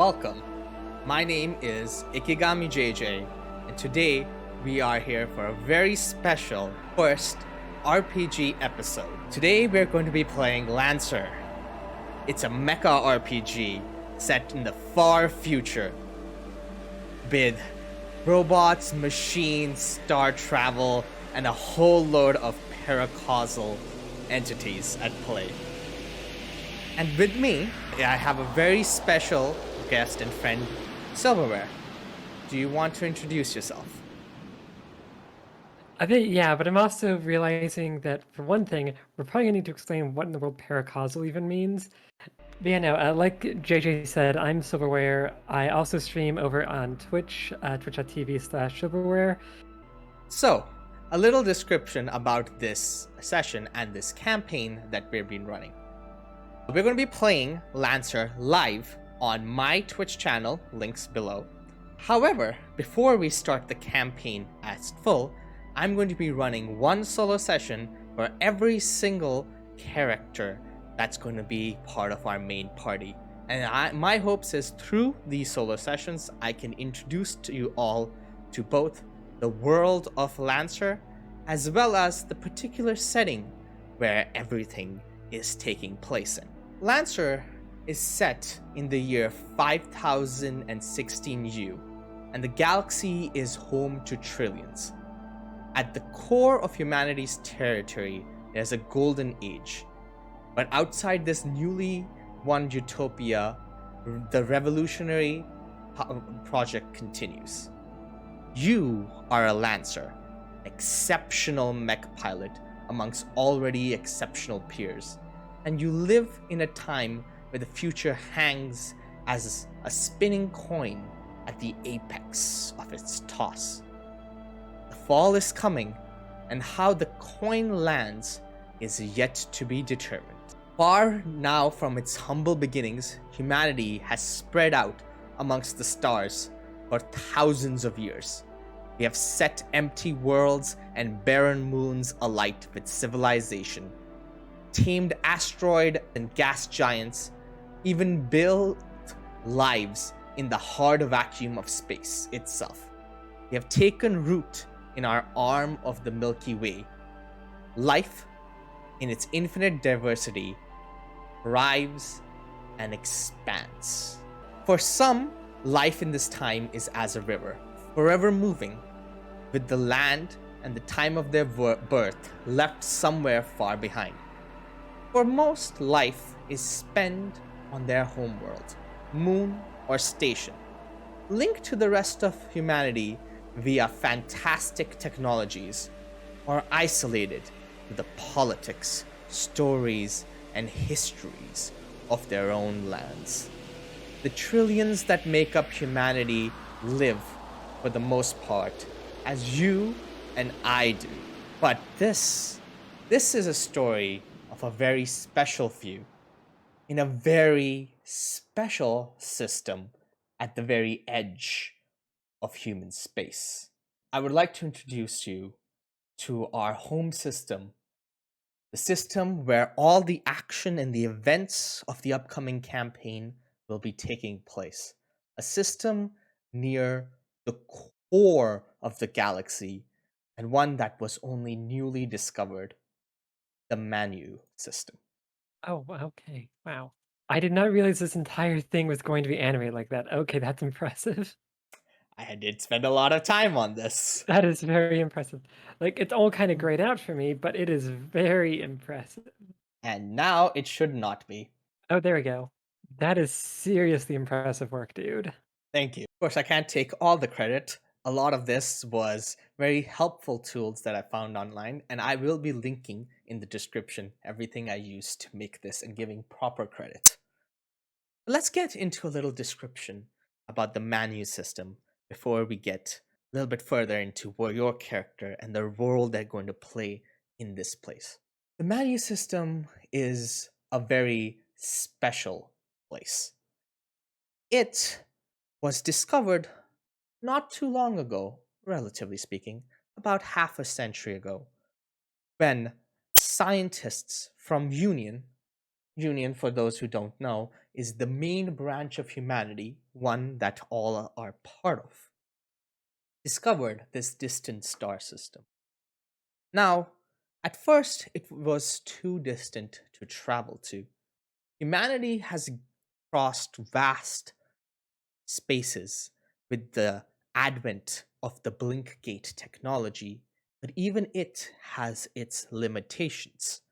Welcome. My name is Ikigami JJ, and today we are here for a very special first RPG episode. Today we're going to be playing Lancer. It's a mecha RPG set in the far future with robots, machines, star travel, and a whole load of paracausal entities at play. And with me, I have a very special guest and friend, SilburWare. Do you want to introduce yourself? Yeah, but I'm also realizing that for one thing, we're probably gonna need to explain what in the world paracausal even means. But yeah, no, like JJ said, I'm SilburWare. I also stream over on Twitch, twitch.tv/SilburWare. So, a little description about this session and this campaign that we've been running. We're going to be playing Lancer live on my Twitch channel, links below. However, before we start the campaign as full, I'm going to be running one solo session for every single character that's going to be part of our main party. And my hopes is through these solo sessions, I can introduce to you all to both the world of Lancer as well as the particular setting where everything is taking place in. Lancer is set in the year 5016 U, and the galaxy is home to trillions. At the core of humanity's territory, there's a golden age. But outside this newly won utopia, the revolutionary project continues. You are a Lancer, exceptional mech pilot amongst already exceptional peers, and you live in a time where the future hangs as a spinning coin at the apex of its toss. The fall is coming, and how the coin lands is yet to be determined. Far now from its humble beginnings, humanity has spread out amongst the stars for thousands of years. We have set empty worlds and barren moons alight with civilization, tamed asteroid and gas giants, even built lives in the hard vacuum of space itself. We have taken root in our arm of the Milky Way. Life, in its infinite diversity, thrives and expands. For some, life in this time is as a river, forever moving, with the land and the time of their birth left somewhere far behind. For most, life is spent on their homeworld, moon, or station, linked to the rest of humanity via fantastic technologies, or isolated to the politics, stories, and histories of their own lands. The trillions that make up humanity live, for the most part, as you and I do. But this is a story of a very special few, in a very special system at the very edge of human space. I would like to introduce you to our home system, the system where all the action and the events of the upcoming campaign will be taking place. A system near the core of the galaxy, and one that was only newly discovered, the Manu system. Oh, okay, wow. I did not realize this entire thing was going to be animated like that. Okay, that's impressive. I did spend a lot of time on this. That is very impressive. Like, it's all kind of grayed out for me, but it is very impressive. And now it should not be. Oh, there we go. That is seriously impressive work, dude. Thank you. Of course, I can't take all the credit. A lot of this was very helpful tools that I found online, and I will be linking in the description everything I used to make this and giving proper credit. Let's get into a little description about the Manu system before we get a little bit further into your character and the role they're going to play in this place. The Manu system is a very special place. It was discovered not too long ago, relatively speaking, about half a century ago, when scientists from Union, for those who don't know, is the main branch of humanity, one that all are part of, discovered this distant star system. Now, at first, it was too distant to travel to. Humanity has crossed vast spaces with the advent of the blink gate technology, but even it has its limitations.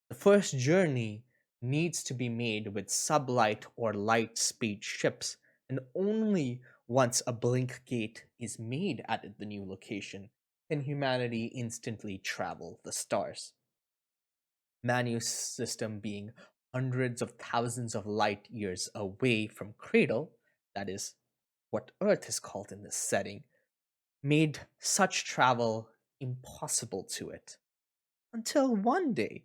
The first journey needs to be made with sublight or light speed ships, and only once a blink gate is made at the new location can humanity instantly travel the stars. Manu's system being hundreds of thousands of light years away from cradle, that is what Earth is called in this setting, made such travel impossible to it. Until one day,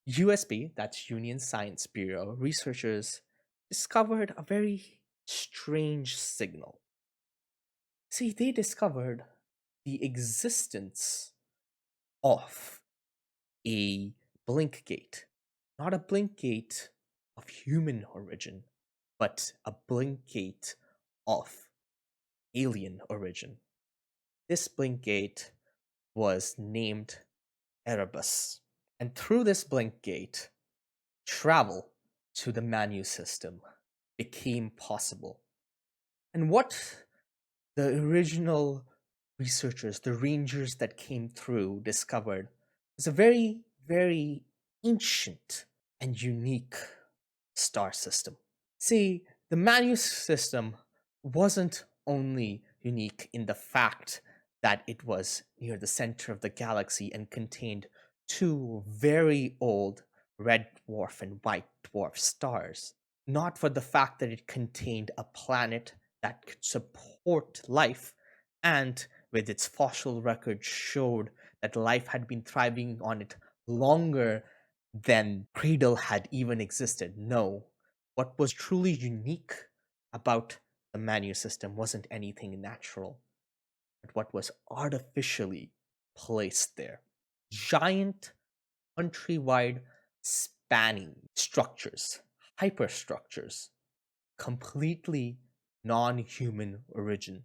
USB, that's Union Science Bureau, researchers discovered a very strange signal. See, they discovered the existence of a blink gate. Not a blink gate of human origin, but a blink gate of alien origin. This blink gate was named Erebus. And through this blink gate, travel to the Manu system became possible. And what the original researchers, the rangers that came through, discovered was a very, very ancient and unique star system. See, the Manu system wasn't only unique in the fact that it was near the center of the galaxy and contained two very old red dwarf and white dwarf stars, not for the fact that it contained a planet that could support life, and with its fossil record showed that life had been thriving on it longer than Cradle had even existed. No, what was truly unique about the Manu system wasn't anything natural, but what was artificially placed there. Giant, countrywide, spanning structures, hyperstructures, completely non human origin.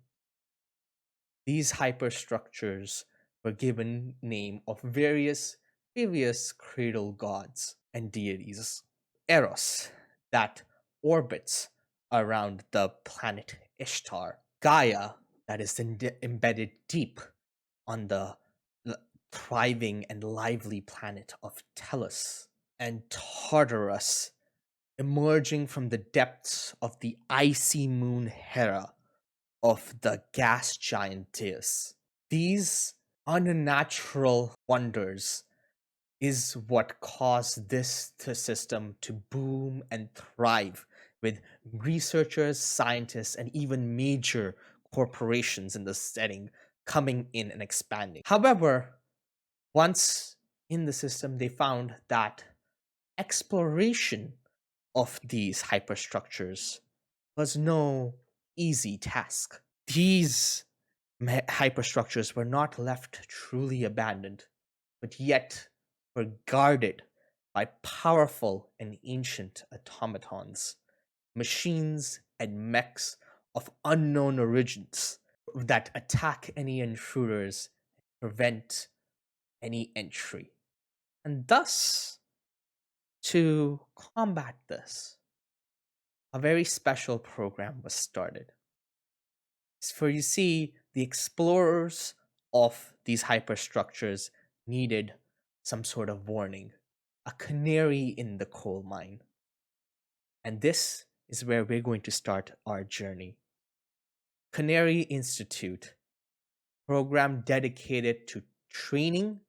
These hyperstructures were given name of various previous cradle gods and deities. Eros, that orbits around the planet Ishtar. Gaia, that is embedded deep on the thriving and lively planet of Tellus. And Tartarus, emerging from the depths of the icy moon Hera of the gas giant Deus. These unnatural wonders is what caused this system to boom and thrive, with researchers, scientists, and even major corporations in the setting coming in and expanding. However, once in the system, they found that exploration of these hyperstructures was no easy task. These hyperstructures were not left truly abandoned, but yet were guarded by powerful and ancient automatons, machines and mechs of unknown origins that attack any intruders and prevent any entry. And thus, to combat this, a very special program was started. For you see, the explorers of these hyperstructures needed some sort of warning, a canary in the coal mine. And this is where we're going to start our journey. Canary Institute, program dedicated to training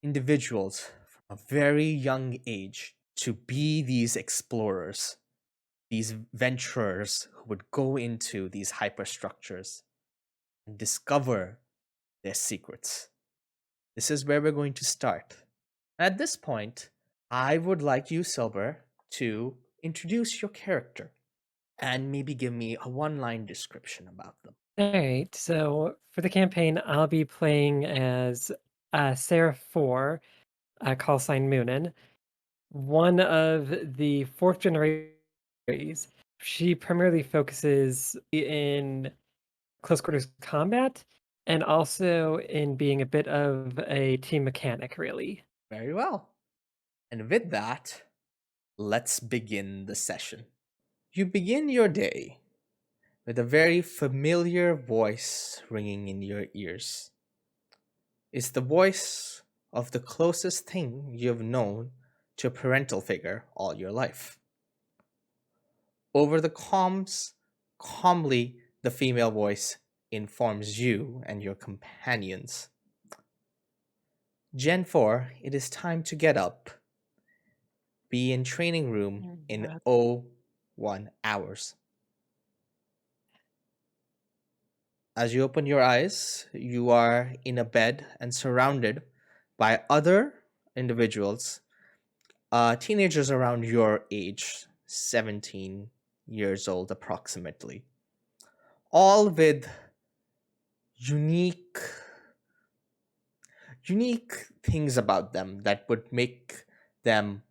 individuals from a very young age to be these explorers, these venturers who would go into these hyperstructures and discover their secrets. This is where we're going to start. At this point, I would like you, Silver, to introduce your character and maybe give me a one-line description about them. All right, so for the campaign, I'll be playing as Sarah 4, call sign Muninn. one of the fourth generation. She primarily focuses in close quarters combat and also in being a bit of a team mechanic, really. Very well. And with that, let's begin the session. You begin your day with a very familiar voice ringing in your ears. It's the voice of the closest thing you've known to a parental figure all your life. Over the comms, calmly, the female voice informs you and your companions. Gen 4, it is time to get up. Be in training room in Yeah. 01 hours. As you open your eyes, you are in a bed and surrounded by other individuals, teenagers around your age, 17 years old approximately, all with unique unique things about them that would make them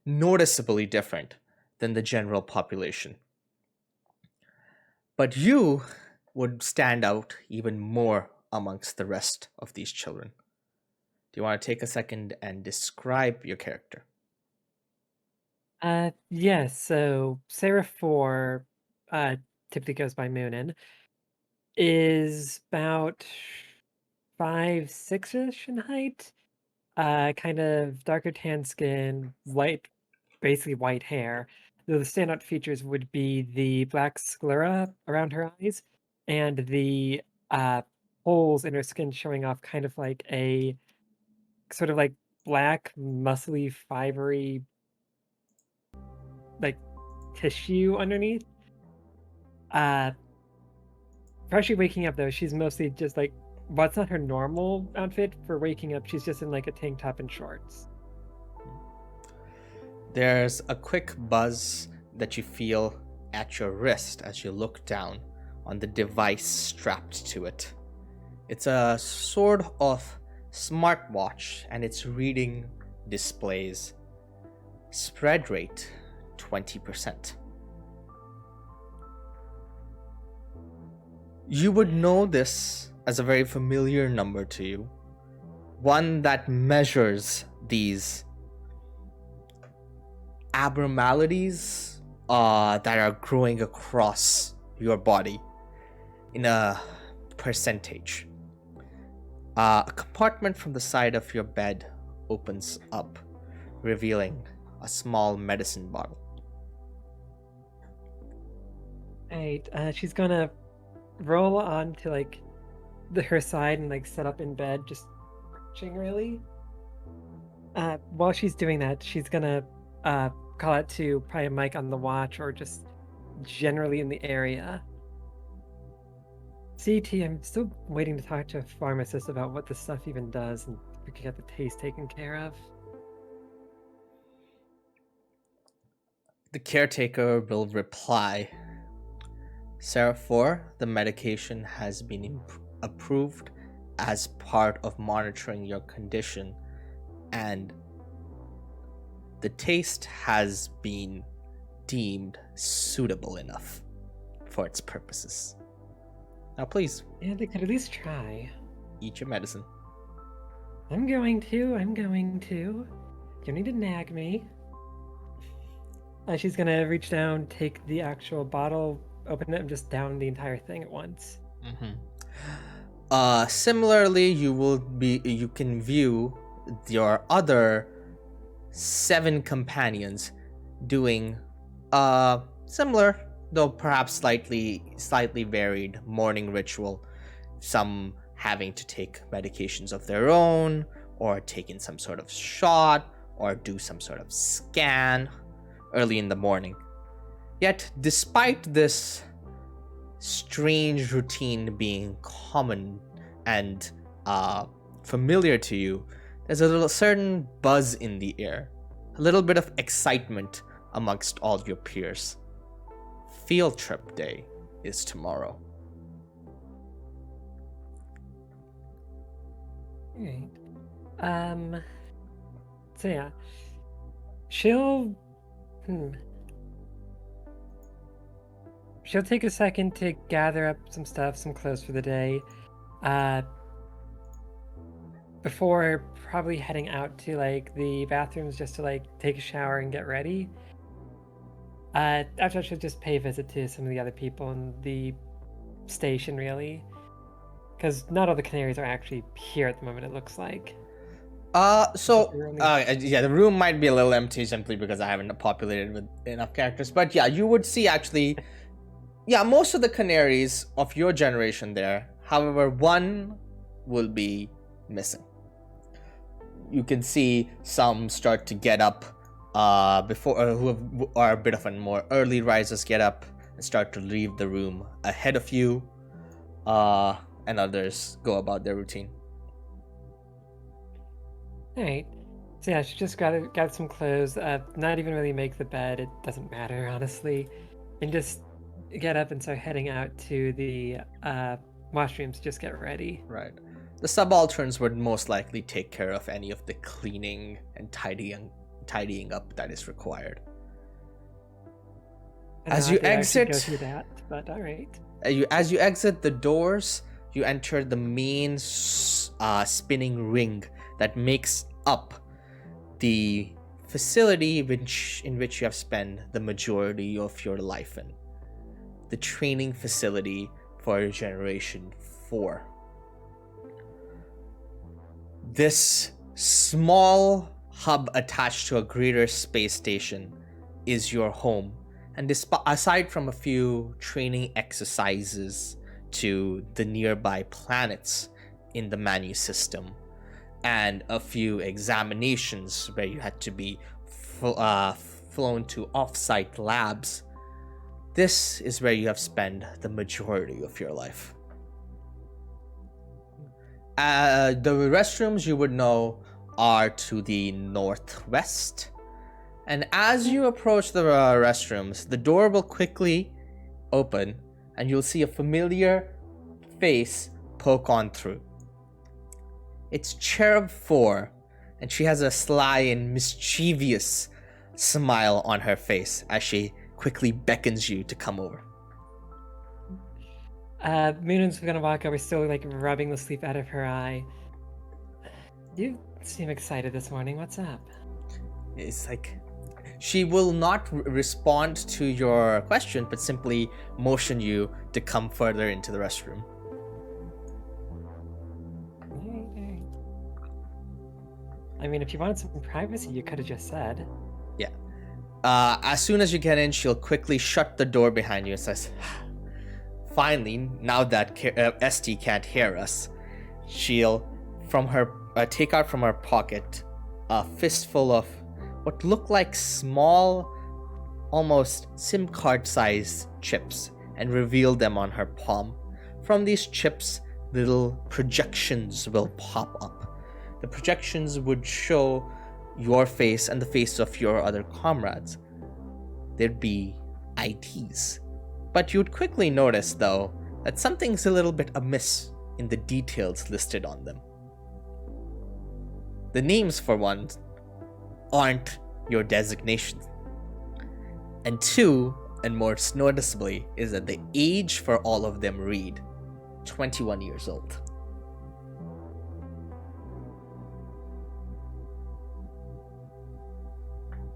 noticeably different than the general population. But you would stand out even more amongst the rest of these children. Do you want to take a second and describe your character? Yeah, so Sarah 4, uh, typically goes by Moonin, is about 5'6" in height, kind of darker tan skin, white, basically white hair. Though the standout features would be the black sclera around her eyes and the uh, holes in her skin showing off kind of like a sort of like black, muscly, fibery, like tissue underneath. Uh, for actually waking up though, she's mostly just like what's not her normal outfit for waking up. She's just in like a tank top and shorts. There's a quick buzz that you feel at your wrist as you look down on the device strapped to it. It's a sort of smartwatch and its reading displays spread rate 20%. You would know this as a very familiar number to you, one that measures these abnormalities that are growing across your body in a percentage. A compartment from the side of your bed opens up, revealing a small medicine bottle. Right, she's gonna roll onto like her side and like set up in bed, just crouching really. While she's doing that, she's gonna call out to probably Mike on the watch or just generally in the area. CT, I'm still waiting to talk to a pharmacist about what this stuff even does and if we can get the taste taken care of. The caretaker will reply, Sarah 4, the medication has been approved as part of monitoring your condition, and the taste has been deemed suitable enough for its purposes. Now, please, Yeah, they could at least try. eat your medicine. I'm going to. You don't need to nag me. She's gonna reach down, take the actual bottle, open it, and just down the entire thing at once. Similarly, you can view your other 7 companions doing similar, though perhaps slightly varied morning ritual. Some having to take medications of their own, or taking some sort of shot, or do some sort of scan early in the morning. Yet, despite this strange routine being common and familiar to you, there's a certain buzz in the air, a little bit of excitement amongst all your peers. Field trip day is tomorrow. Alright. So yeah. She'll. Hmm. She'll take a second to gather up some stuff, some clothes for the day, before probably heading out to like the bathrooms just to like take a shower and get ready. After she'll just pay a visit to some of the other people in the station, really, because not all the canaries are actually here at the moment. It looks like. Yeah, the room might be a little empty simply because I haven't populated with enough characters. But yeah, you would see actually, yeah, most of the canaries of your generation there. However, one will be missing. You can see some start to get up who are a bit of a more early risers get up and start to leave the room ahead of you, and others go about their routine. All right. So yeah, she just got some clothes. Not even really make the bed. It doesn't matter, honestly, and just get up and start heading out to the washrooms. Just get ready. Right. The subalterns would most likely take care of any of the cleaning and tidying up that is required. As you exit, go through that, but all right. As you exit the doors, you enter the main spinning ring that makes up the facility in which you have spent the majority of your life in. The training facility for Generation 4. This small hub attached to a greater space station is your home. And aside from a few training exercises to the nearby planets in the Manu system, and a few examinations where you had to be flown to off-site labs, this is where you have spent the majority of your life. The restrooms, you would know, are to the northwest. And as you approach the restrooms, the door will quickly open and you'll see a familiar face poke on through. It's Cherub 4, and she has a sly and mischievous smile on her face as she quickly beckons you to come over. Muninn's gonna walk over, still like rubbing the sleep out of her eye. You seem excited this morning. What's up? It's like she will not respond to your question, but simply motion you to come further into the restroom. I mean, if you wanted some privacy, you could have just said. Yeah. As soon as you get in, she'll quickly shut the door behind you and says, finally, now that ST can't hear us, she'll take out from her pocket a fistful of what look like small, almost SIM card sized chips and reveal them on her palm. From these chips, little projections will pop up. The projections would show your face and the face of your other comrades. There'd be IDs. But you'd quickly notice, though, that something's a little bit amiss in the details listed on them. The names, for one, aren't your designations. And two, and more noticeably, is that the age for all of them read 21 years old.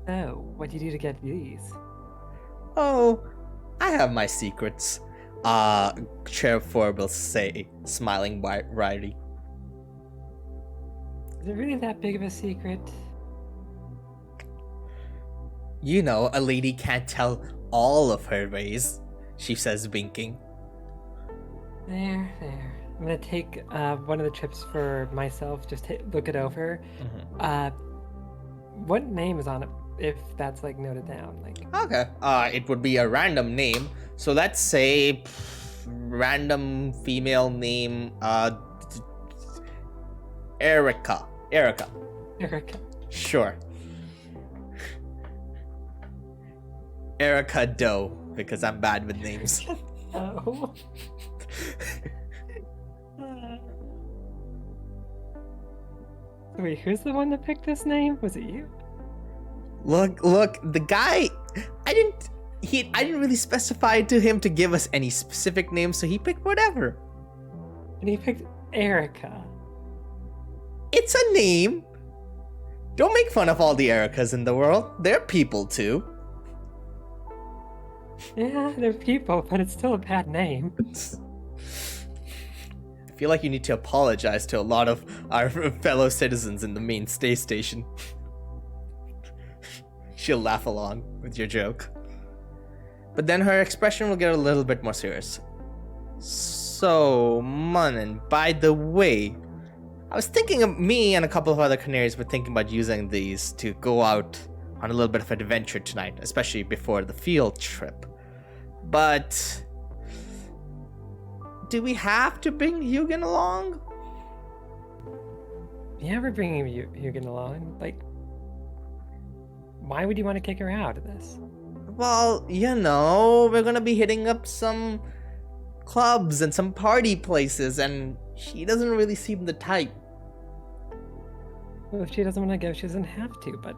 Oh, what do you do to get these? Oh, I have my secrets, Chair 4 will say, smiling wryly. Is it really that big of a secret? You know, a lady can't tell all of her ways, she says, winking. There. I'm gonna take one of the chips for myself, just look it over. What name is on it, if that's like noted down? Okay, it would be a random name, so let's say random female name, Erica. Sure. Erica Doe, because I'm bad with names. Oh. Wait, who's the one that picked this name? Was it you? Look, the guy, I didn't really specify to him to give us any specific names, so he picked whatever. And he picked Erica. It's a name. Don't make fun of all the Ericas in the world. They're people too. Yeah, they're people, but it's still a bad name. I feel like you need to apologize to a lot of our fellow citizens in the main space station. She'll laugh along with your joke. But then her expression will get a little bit more serious. So, Muninn, by the way, I was thinking of me and a couple of other canaries were thinking about using these to go out on a little bit of an adventure tonight, especially before the field trip. But do we have to bring Hugin along? Yeah, we're bringing Hugin along. Like, why would you want to kick her out of this? Well, you know, we're gonna be hitting up some clubs and some party places, and she doesn't really seem the type. Well, if she doesn't want to go, she doesn't have to, but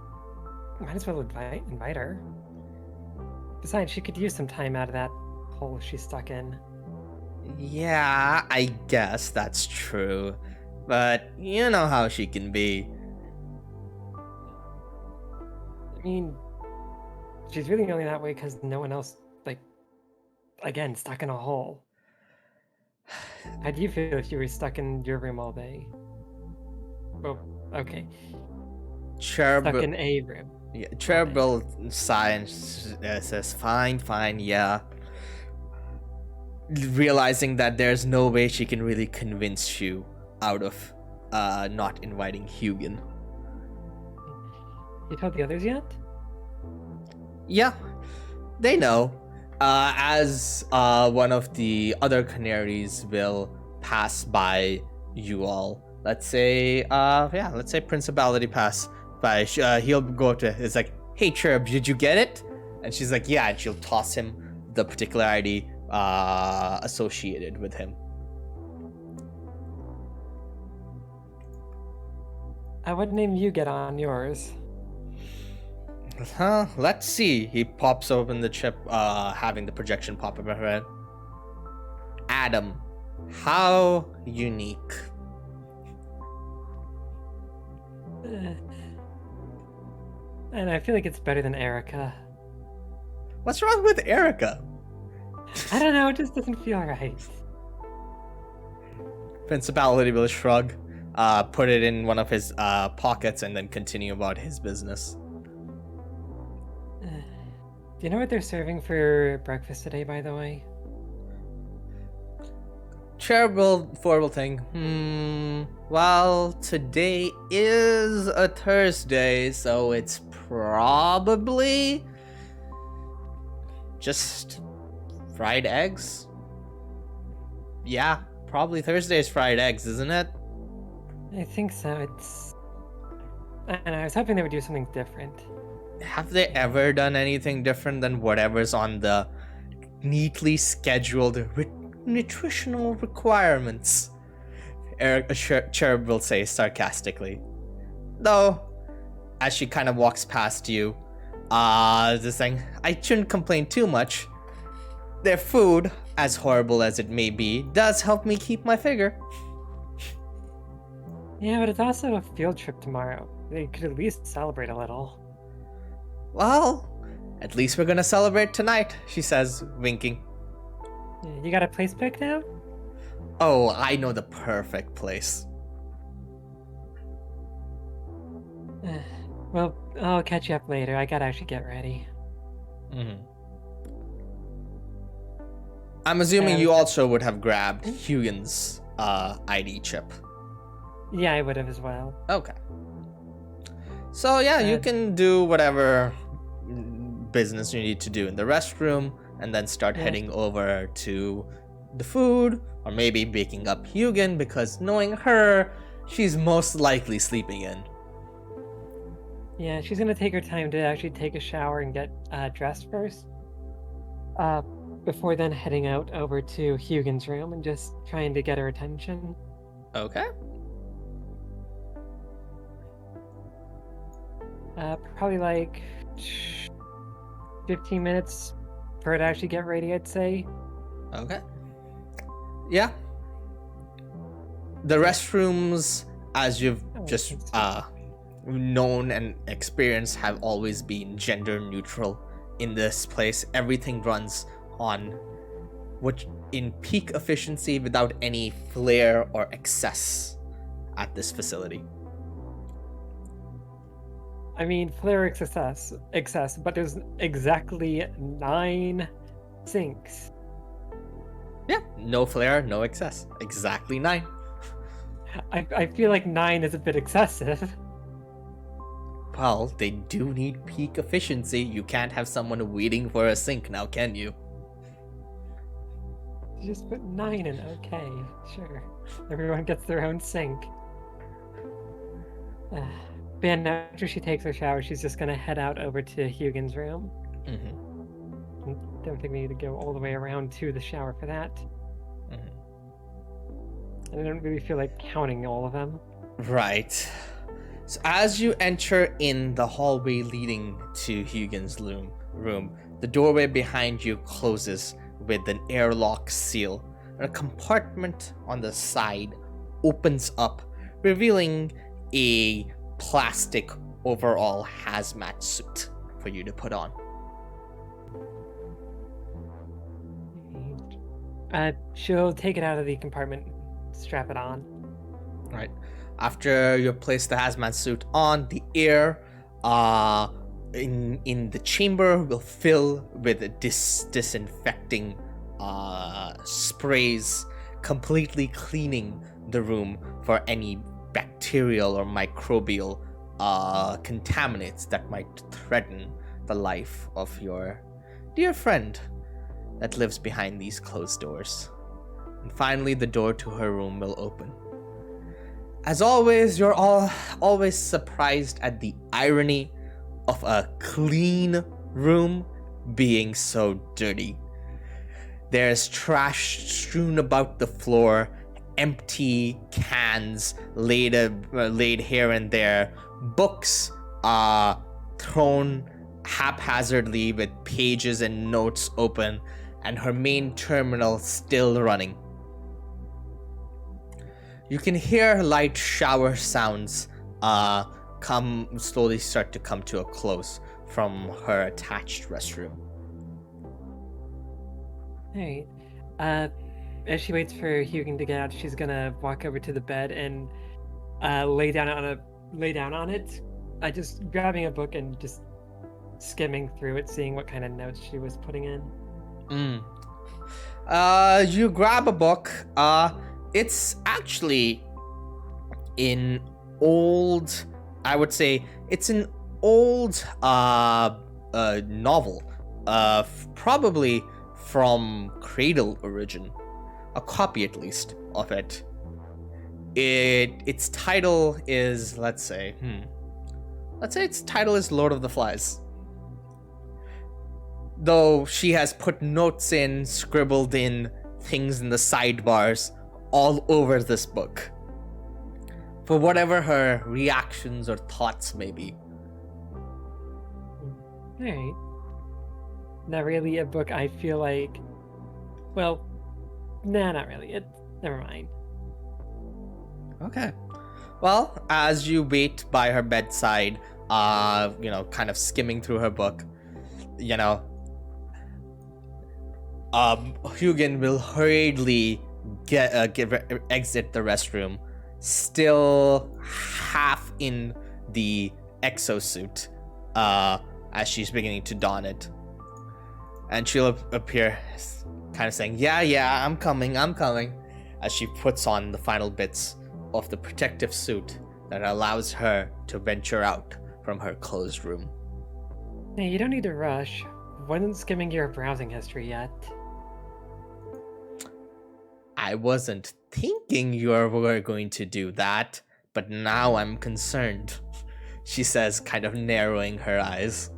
might as well invite her. Besides, she could use some time out of that hole she's stuck in. Yeah, I guess that's true. But you know how she can be. I mean, she's really only that way because no one else, like, again, stuck in a hole. How do you feel if you were stuck in your room all day? Well, okay. Stuck in a room. Yeah, Cherub will sigh and says, fine, yeah. Realizing that there's no way she can really convince you out of not inviting Hugin. You told the others yet? Yeah, they know. As one of the other canaries will pass by you all. Let's say Principality pass by. He'll go to. It's like, hey Cherub, did you get it? And she's like, yeah. And she'll toss him the particular ID associated with him. What name you get on yours? Let's see. He pops open the chip, having the projection pop up her head. Adam, how unique. And I feel like it's better than Erica. What's wrong with Erica? I don't know, it just doesn't feel right. Principality will shrug, put it in one of his pockets, and then continue about his business. Do you know what they're serving for breakfast today, by the way? Cherub will think, well, today is a Thursday, so it's probably just fried eggs. Yeah, probably Thursday's fried eggs, isn't it? I think so. I don't know, I was hoping they would do something different. Have they ever done anything different than whatever's on the neatly scheduled nutritional requirements? Cherub will say sarcastically. Though, as she kind of walks past you, this thing, I shouldn't complain too much. Their food, as horrible as it may be, does help me keep my figure. Yeah, but it's also a field trip tomorrow. They could at least celebrate a little. Well, at least we're gonna celebrate tonight, she says, winking. You got a place picked out? Oh, I know the perfect place. Well, I'll catch you up later. I gotta actually get ready. I'm assuming you also would have grabbed Hugin's ID chip. Yeah, I would have as well. Okay. So yeah, you can do whatever business you need to do in the restroom, and then start heading over to the food, or maybe waking up Hugin, because knowing her, she's most likely sleeping in. Yeah, she's gonna take her time to actually take a shower and get dressed first. Before then heading out over to Hugin's room and just trying to get her attention. Okay. Probably like 15 minutes for it to actually get ready, I'd say. Okay. Yeah. The restrooms, as you've just known and experienced, have always been gender neutral in this place. Everything runs on which in peak efficiency without any flair or excess at this facility. I mean, flare excess, but there's exactly 9 sinks. Yeah, no flair, no excess. Exactly 9. I feel like 9 is a bit excessive. Well, they do need peak efficiency. You can't have someone waiting for a sink now, can you? Just put 9 in, okay, sure. Everyone gets their own sink. But after she takes her shower, she's just gonna head out over to Hugin's room. Mm-hmm. Don't think we need to go all the way around to the shower for that. Mm-hmm. I don't really feel like counting all of them. Right. So as you enter in the hallway leading to Hugin's room, the doorway behind you closes with an airlock seal, and a compartment on the side opens up, revealing a plastic overall hazmat suit for you to put on. She'll take it out of the compartment, strap it on. Right. After you place the hazmat suit on, the air in the chamber will fill with disinfecting sprays, completely cleaning the room for any bacterial or microbial contaminants that might threaten the life of your dear friend that lives behind these closed doors. And finally, the door to her room will open. As always, you're always surprised at the irony of a clean room being so dirty. There's trash strewn about the floor, empty cans laid here and there, books thrown haphazardly with pages and notes open, and her main terminal still running. You can hear light shower sounds slowly start to come to a close from her attached restroom. Alright. As she waits for Hugin to get out, she's gonna walk over to the bed and lay down on it. Just grabbing a book and just skimming through it, seeing what kind of notes she was putting in. You grab a book. It's actually an old, I would say, it's an old novel, probably from Cradle origin, a copy at least of it. Its title is, let's say its title is Lord of the Flies. Though she has put notes in, scribbled in things in the sidebars all over this book, for whatever her reactions or thoughts may be. Alright. Not really a book I feel like... Well, nah, not really. Never mind. Okay. Well, as you wait by her bedside, kind of skimming through her book, Hugin will hurriedly exit the restroom, still half in the exosuit, as she's beginning to don it. And she'll appear kind of saying, yeah, I'm coming, as she puts on the final bits of the protective suit that allows her to venture out from her closed room. Hey, you don't need to rush. Wasn't skimming your browsing history yet. I wasn't thinking you were going to do that, but now I'm concerned, she says, kind of narrowing her eyes.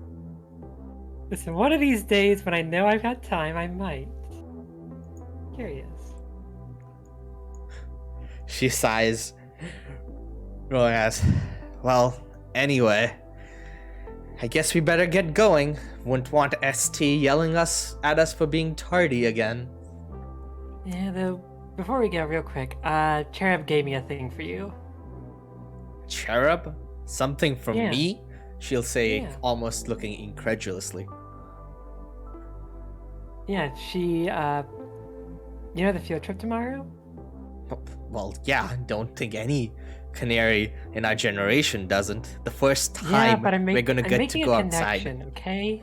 Listen, one of these days when I know I've got time, I might. Curious. She sighs, rolling eyes. Well, anyway, I guess we better get going. Wouldn't want ST yelling at us for being tardy again. Yeah, though, before we go, real quick, Cherub gave me a thing for you. Cherub? Something from Yeah. me? She'll say, Yeah. almost looking incredulously. Yeah, she, you know the field trip tomorrow? Well, yeah, don't think any canary in our generation doesn't. The first Yeah, time but we're gonna I'm get to making go a outside. connection, okay?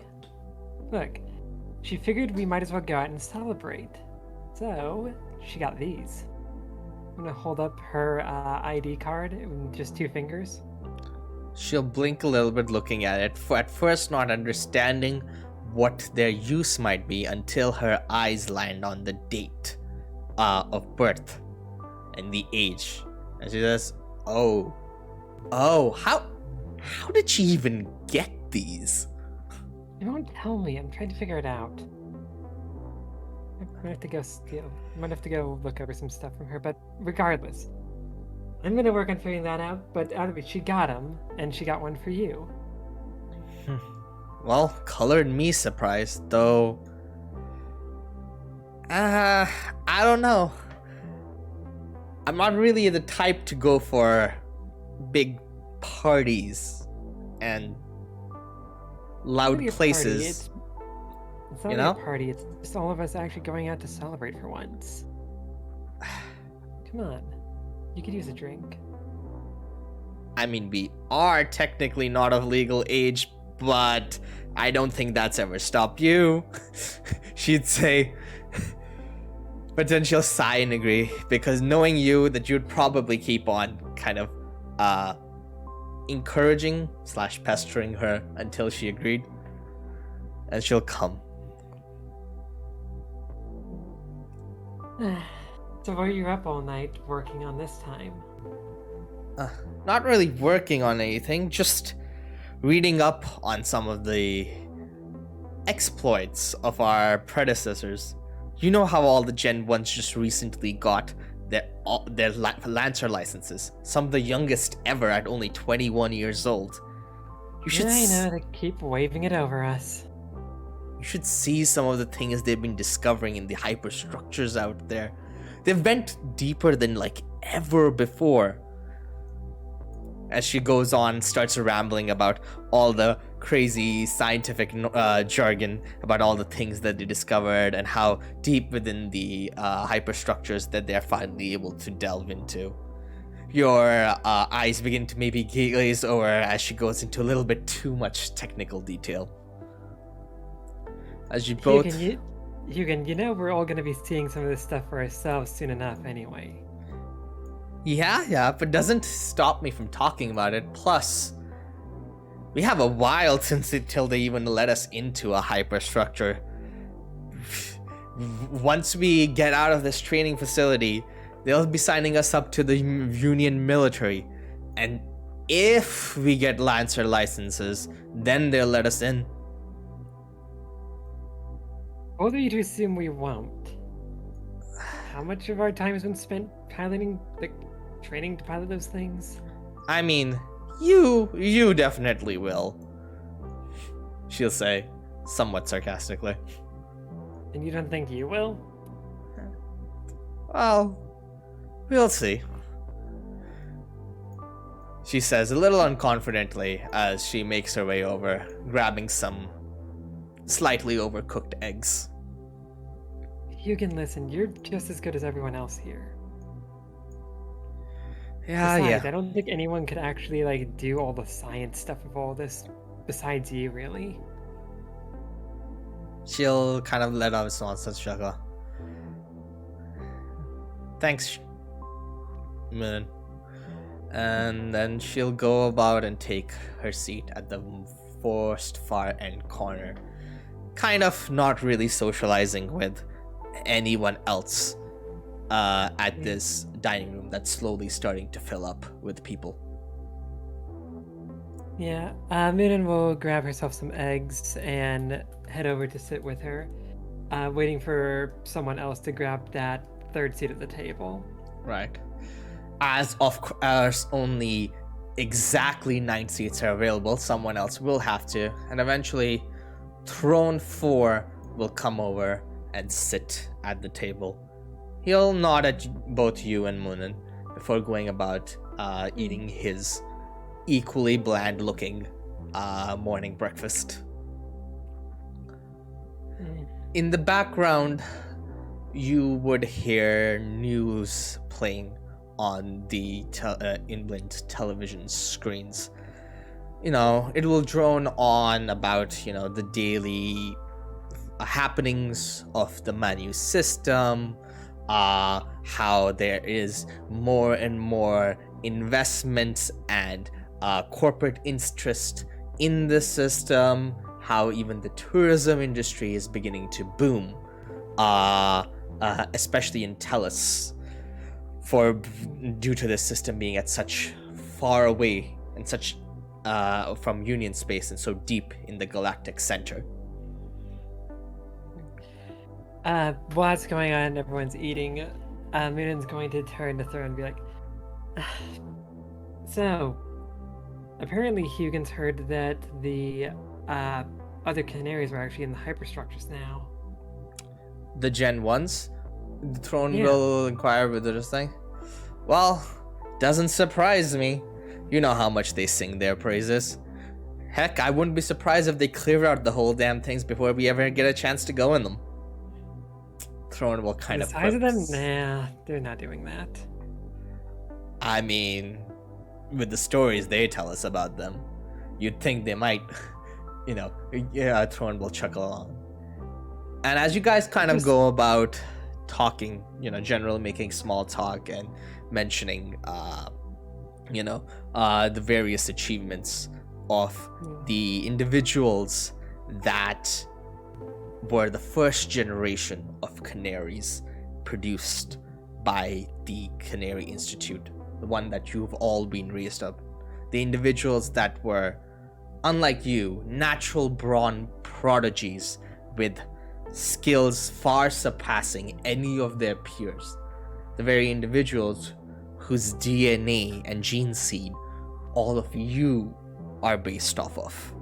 Look, she figured we might as well go out and celebrate. So, she got these. I'm gonna hold up her ID card with just 2 fingers. She'll blink a little bit looking at it, at first not understanding what their use might be until her eyes land on the date of birth and the age. And she says, oh, how did she even get these? You won't tell me, I'm trying to figure it out. I'm gonna have to go steal. I'm gonna have to go look over some stuff from her, but regardless. I'm gonna work on figuring that out, but out of it, she got them, and she got one for you. Well, colored me surprised, though. I don't know. I'm not really the type to go for big parties and loud Really a party, places. It's not You really know? a party, it's just all of us actually going out to celebrate for once. Come on. You could use a drink. I mean, we are technically not of legal age, but I don't think that's ever stopped you. She'd say. But then she'll sigh and agree, because knowing you, that you'd probably keep on kind of encouraging / pestering her until she agreed. And she'll come. So why are you up all night working on this time? Not really working on anything, just reading up on some of the exploits of our predecessors. You know how all the Gen 1s just recently got their Lancer licenses. Some of the youngest ever at only 21 years old. You should Yeah, I know, they keep waving it over us. You should see some of the things they've been discovering in the hyperstructures out there. They've went deeper than like ever before. As she goes on, starts rambling about all the crazy scientific jargon about all the things that they discovered and how deep within the hyperstructures that they're finally able to delve into. Your eyes begin to maybe glaze over as she goes into a little bit too much technical detail. As you both... Hugan, you know we're all going to be seeing some of this stuff for ourselves soon enough anyway. Yeah, but doesn't stop me from talking about it. Plus, we have a while till they even let us into a hyperstructure. Once we get out of this training facility, they'll be signing us up to the Union military. And if we get Lancer licenses, then they'll let us in. Both of you to assume we won't. How much of our time has been spent piloting, training to pilot those things? I mean, you definitely will. She'll say, somewhat sarcastically. And you don't think you will? Well, we'll see. She says a little unconfidently as she makes her way over, grabbing some slightly overcooked eggs. Hugan, listen, you're just as good as everyone else here. Yeah. I don't think anyone could actually do all the science stuff of all this besides you, really. She'll kind of let out a small chuckle. Thanks, Muninn. And then she'll go about and take her seat at the first far end corner, kind of not really socializing with anyone else at this dining room that's slowly starting to fill up with people. Yeah, Muninn will grab herself some eggs and head over to sit with her, waiting for someone else to grab that third seat at the table. Right. As of course only exactly 9 seats are available. Someone else will have to. And eventually, Throne 4 will come over and sit at the table. He'll nod at both you and Muninn before going about eating his equally bland-looking morning breakfast. In the background, you would hear news playing on the inland television screens. You know, it will drone on about, you know, the daily happenings of the Manu system, how there is more and more investments and corporate interest in the system, how even the tourism industry is beginning to boom, especially in Tellus, due to this system being at such far away and such from Union space and so deep in the galactic center. While that's going on, everyone's eating. Muninn's going to turn to Thor and be like, so, apparently Hugin's heard that the other canaries are actually in the hyperstructures now. The Gen 1s? The Throne Yeah. will inquire with this thing. Well, doesn't surprise me. You know how much they sing their praises. Heck, I wouldn't be surprised if they clear out the whole damn things before we ever get a chance to go in them. Throne will kind The of size of them? quips. Nah, they're not doing that. I mean, with the stories they tell us about them, you'd think they might, you know, yeah, Throne will chuckle along. And as you guys kind of go about talking, you know, generally making small talk and mentioning, you know, the various achievements of the individuals that were the first generation of canaries produced by the Canary Institute, the one that you've all been raised up. The individuals that were, unlike you, natural born prodigies with skills far surpassing any of their peers. The very individuals whose DNA and gene seed all of you are based off of.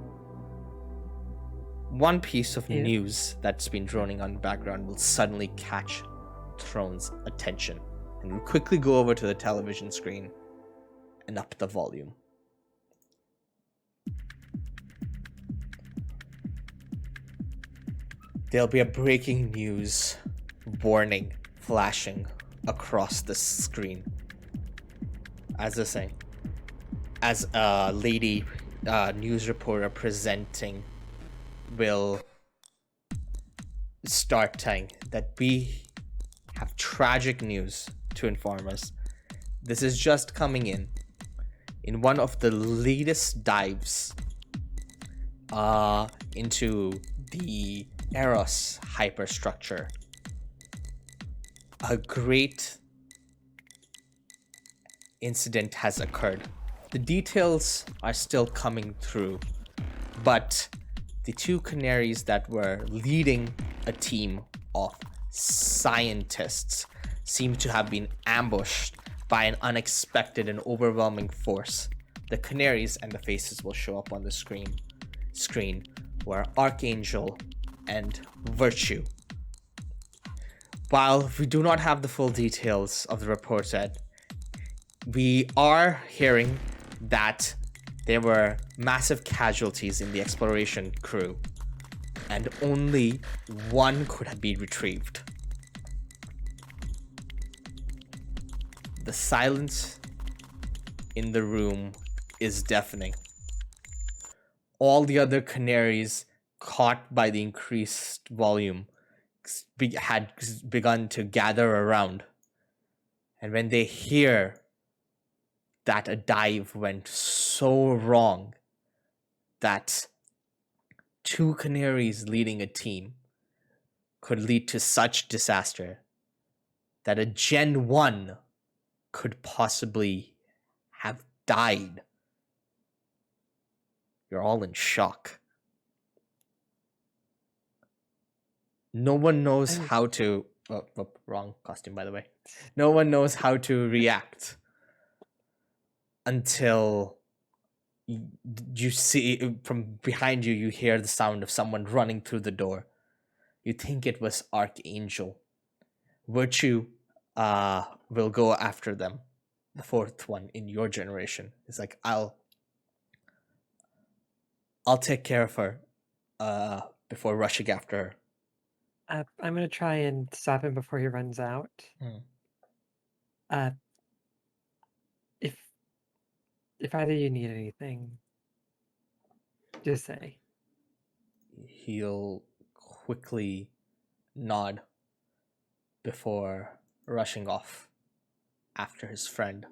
One piece of news that's been droning on the background will suddenly catch Throne's attention, and will quickly go over to the television screen and up the volume. There'll be a breaking news warning flashing across the screen. As a lady news reporter presenting will start saying that we have tragic news to inform us. This is just coming in one of the latest dives into the Eros hyperstructure. A great incident has occurred. The details are still coming through, but the two canaries that were leading a team of scientists seem to have been ambushed by an unexpected and overwhelming force. The canaries, and the faces will show up on the screen, were Archangel and Virtue. While we do not have the full details of the report yet, we are hearing that there were massive casualties in the exploration crew, and only one could have been retrieved. The silence in the room is deafening. All the other canaries, caught by the increased volume, had begun to gather around. And when they hear that a dive went so wrong that two canaries leading a team could lead to such disaster, that a Gen 1 could possibly have died, you're all in shock. No one knows how to... wrong costume, by the way. No one knows how to react until you see from behind you, you hear the sound of someone running through the door. You think it was Archangel. Virtue will go after them. The fourth one in your generation is like, I'll take care of her before rushing after her. I'm gonna try and stop him before he runs out. Hmm. Uh, if either you need anything, just say. He'll quickly nod before rushing off after his friend.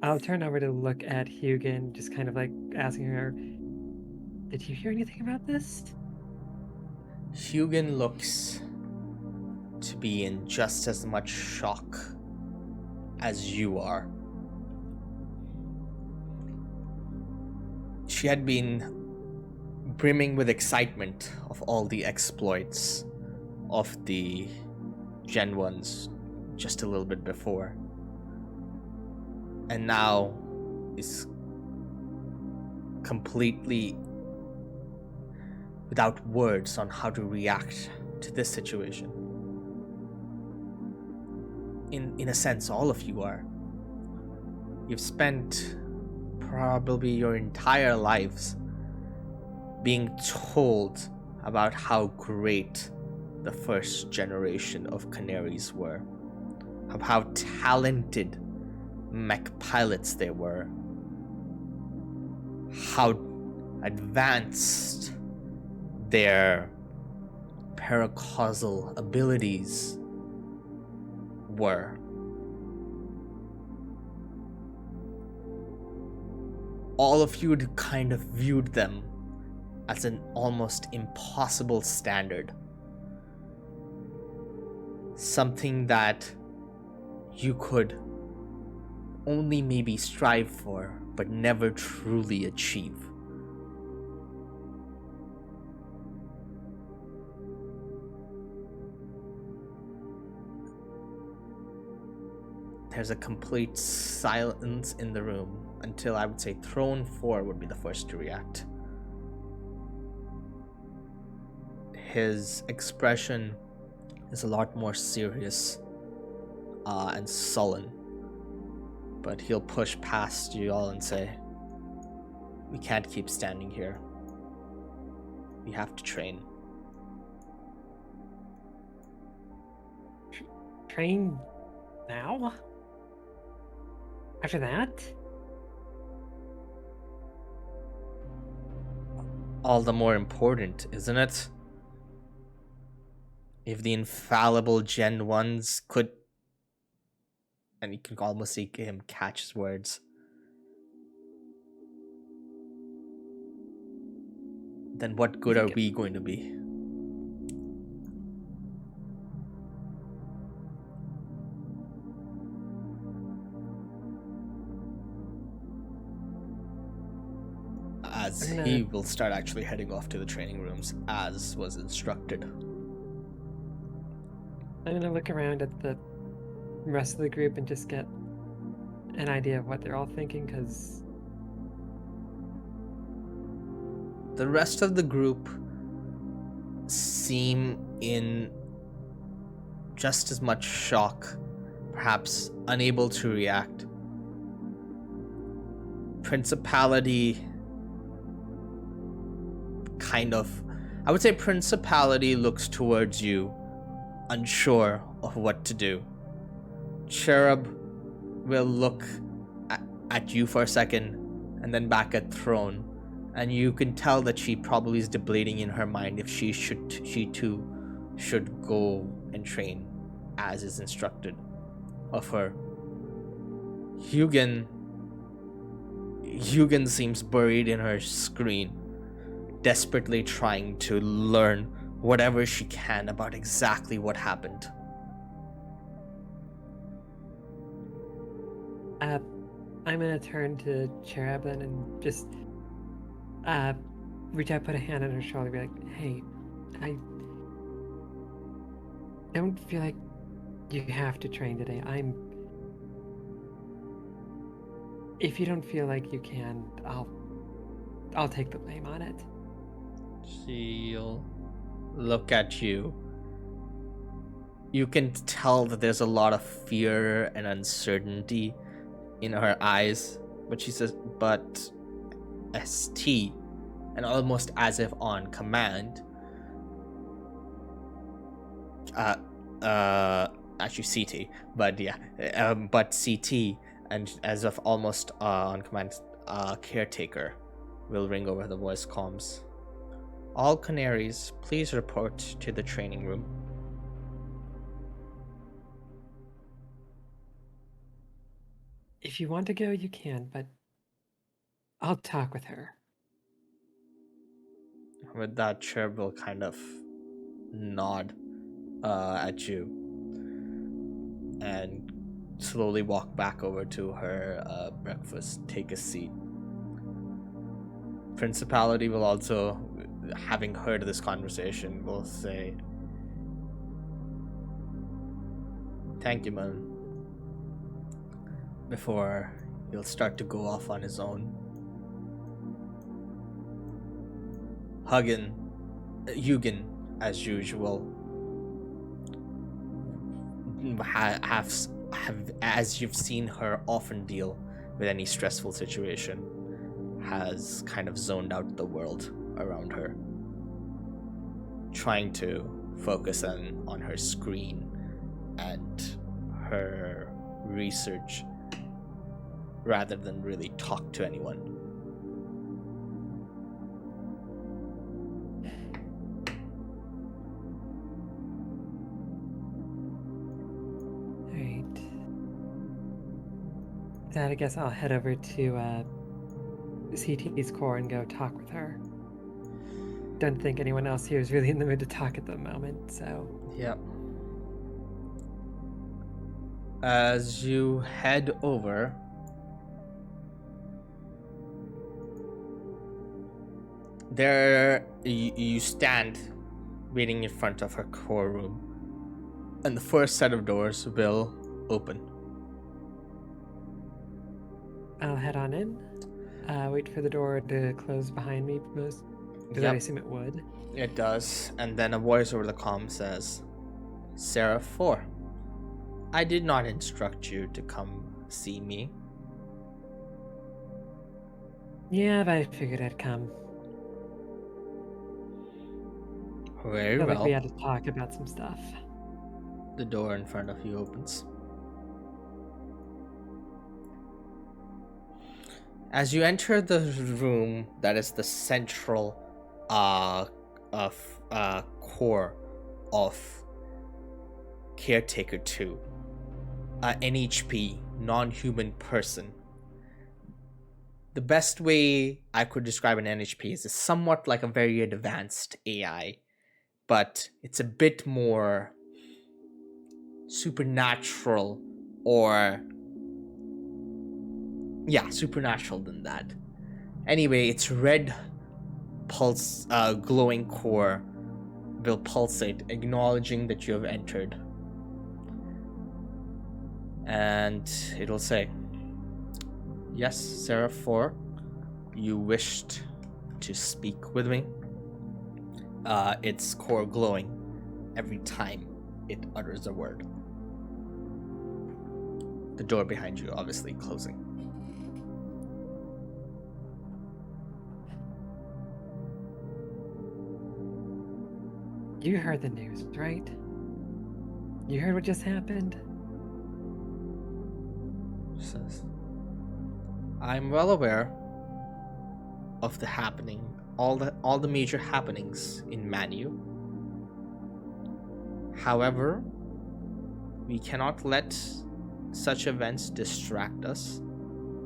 I'll turn over to look at Hugin, just kind of like asking her, "Did you hear anything about this?" Hugin looks to be in just as much shock as you are. She had been brimming with excitement of all the exploits of the Gen 1s just a little bit before. And now is completely without words on how to react to this situation. In a sense, all of you are. You've spent probably your entire lives being told about how great the first generation of Canaries were, of how talented mech pilots they were, how advanced their paracausal abilities were. All of you had kind of viewed them as an almost impossible standard. Something that you could only maybe strive for, but never truly achieve. There's a complete silence in the room until I would say Throne 4 would be the first to react. His expression is a lot more serious and sullen, but he'll push past you all and say, "We can't keep standing here. We have to train." Train now? After that? All the more important, isn't it? If the infallible Gen 1s could, and you can almost see him catch his words, then what good are we going to be? As he will start actually heading off to the training rooms as was instructed. I'm gonna look around at the rest of the group and just get an idea of what they're all thinking, because the rest of the group seem in just as much shock, perhaps unable to react. Principality I would say Principality looks towards you, unsure of what to do. Cherub will look at you for a second and then back at Throne, and you can tell that she probably is debating in her mind if she too should go and train as is instructed of her. Hugin seems buried in her screen, desperately trying to learn whatever she can about exactly what happened. I'm gonna turn to Cherub then and just reach out, put a hand on her shoulder, be like, "Hey, I don't feel like you have to train today. If you don't feel like you can, I'll take the blame on it. She'll look at you. You can tell that there's a lot of fear and uncertainty in her eyes, but she says, but ST, and almost as if on command, actually CT, but yeah, but CT, and as if almost on command, caretaker will ring over the voice comms. All canaries, please report to the training room. If you want to go, you can, but I'll talk with her. With that, Cherub will kind of nod at you and slowly walk back over to her breakfast, take a seat. Principality will also, having heard this conversation, will say, "Thank you, man." Before he'll start to go off on his own. Hugin, as usual, have as you've seen her often deal with any stressful situation, has kind of zoned out the world around her, trying to focus on her screen and her research rather than really talk to anyone. Alright. Then I guess I'll head over to CT's core and go talk with her. Don't think anyone else here is really in the mood to talk at the moment, so... Yep. As you head over, you stand waiting in front of her core room, and the first set of doors will open. I'll head on in. Wait for the door to close behind me, because I assume it would. It does, and then a voice over the comm says, "Sarah 4, I did not instruct you to come see me." Yeah, but I figured I'd come. Very Felt well. like we had to talk about some stuff. The door in front of you opens. As you enter the room that is the central core of Caretaker 2, NHP, non-human person. The best way I could describe an NHP is it's somewhat like a very advanced AI, but it's a bit more supernatural, or supernatural than that. Anyway, its red pulse, glowing core will pulsate, acknowledging that you have entered. And it'll say, "Yes, Sarah 4, you wished to speak with me." Its core glowing every time it utters a word. The door behind you obviously closing. You heard the news, right? You heard what just happened? She says, "I'm well aware of the happening, all the major happenings in Manu. However, we cannot let such events distract us.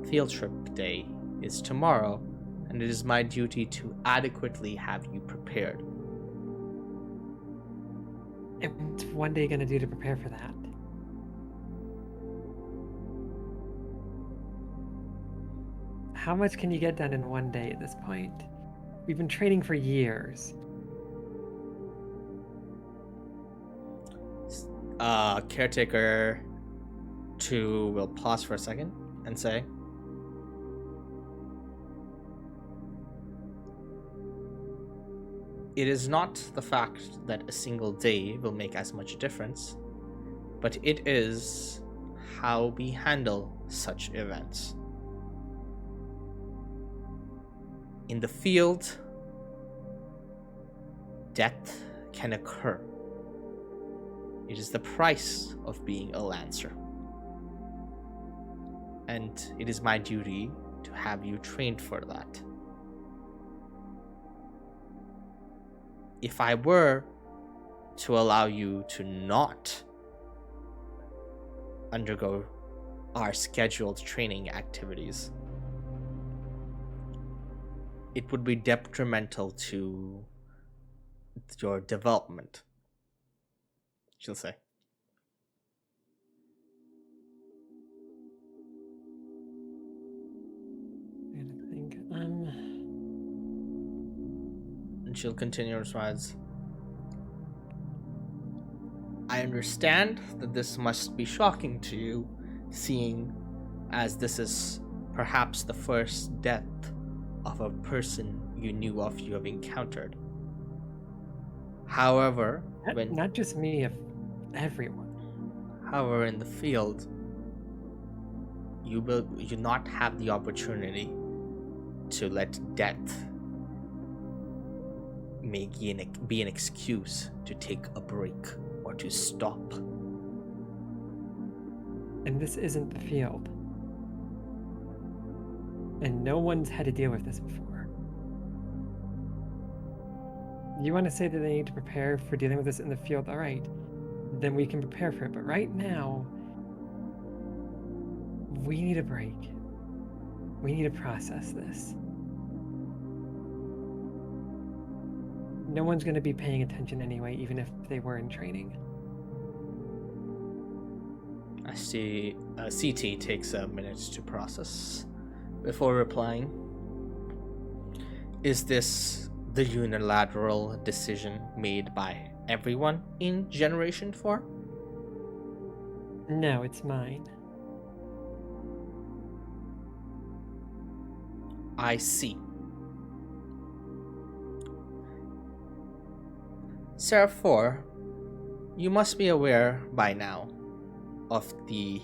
Field trip day is tomorrow, and it is my duty to adequately have you prepared." And what's one day gonna do to prepare for that? How much can you get done in one day at this point? We've been training for years. Caretaker 2 will pause for a second and say, It is not the fact that a single day will make as much difference, but it is how we handle such events. In the field, death can occur. It is the price of being a lancer. And it is my duty to have you trained for that. If I were to allow you to not undergo our scheduled training activities, it would be detrimental to your development, she'll say. I think And she'll continue her slides. I understand that this must be shocking to you, seeing as this is perhaps the first death of a person you knew of you have encountered. However, not just me, if everyone. However, in the field, you not have the opportunity to let death be an excuse to take a break or to stop. And this isn't the field. And no one's had to deal with this before. You want to say that they need to prepare for dealing with this in the field? All right, then we can prepare for it. But right now, we need a break. We need to process this. No one's going to be paying attention anyway, even if they were in training. I see CT takes a minute to process before replying. Is this the unilateral decision made by everyone in Generation 4? No, it's mine. I see. Seraph 4, you must be aware by now of the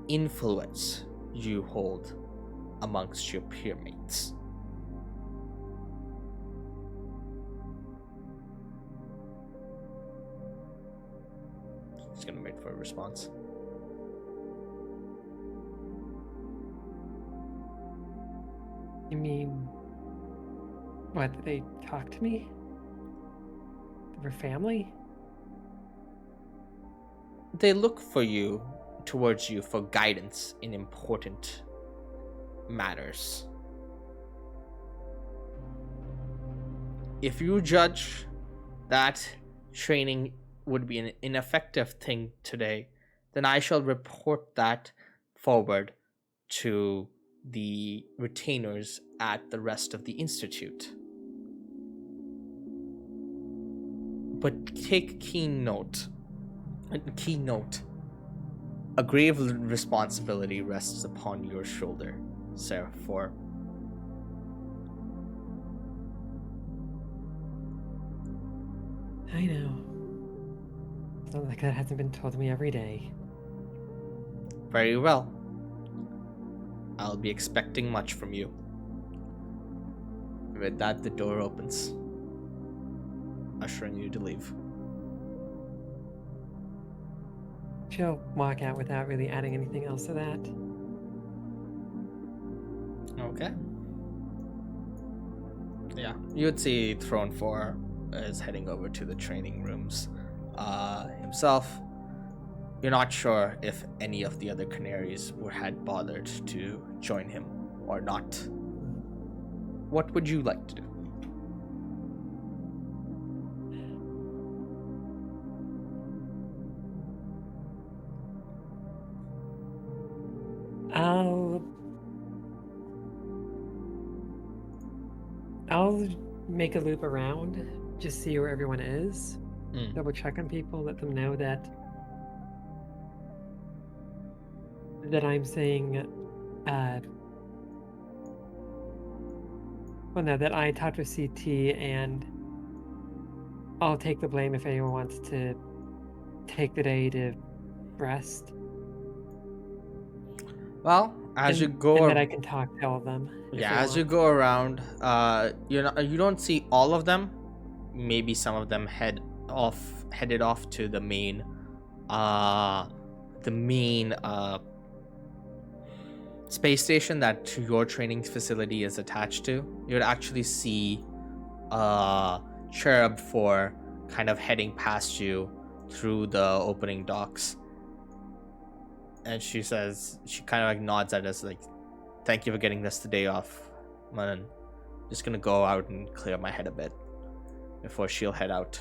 influence you hold amongst your peer mates. Just gonna wait for a response. You mean, what, did they talk to me? They were family? They look towards you for guidance in important matters. If you judge that training would be an ineffective thing today, then I shall report that forward to the retainers at the rest of the institute. But take keen note. A grave responsibility rests upon your shoulder, Seraph 4. I know. It's not like that hasn't been told to me every day. Very well. I'll be expecting much from you. With that, the door opens, ushering you to leave. She'll walk out without really adding anything else to that. Okay. Yeah, you would see Throne 4 is heading over to the training rooms himself. You're not sure if any of the other Canaries had bothered to join him or not. What would you like to do? I'll make a loop around, just see where everyone is. Mm. Double check on people, let them know that I'm saying, that I talked with CT and I'll take the blame if anyone wants to take the day to rest. Well, as you go, and that I can talk to all of them. Yeah, as you go around, you don't see all of them. Maybe some of them headed off to the main, uh, the main space station that your training facility is attached to. You'd actually see Cherub 4 kind of heading past you through the opening docks. And she kind of like nods at us like, thank you for getting us the day off, Muninn. Just gonna go out and clear my head a bit before she'll head out.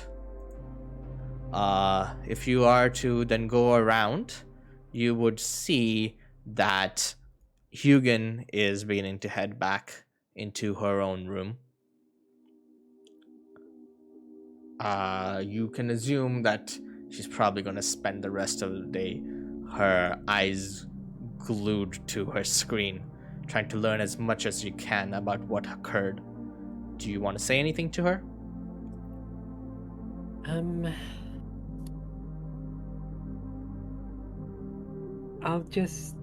If you are to then go around, you would see that Hugin is beginning to head back into her own room. You can assume that she's probably gonna spend the rest of the day, her eyes glued to her screen, trying to learn as much as you can about what occurred. Do you want to say anything to her? I'll just...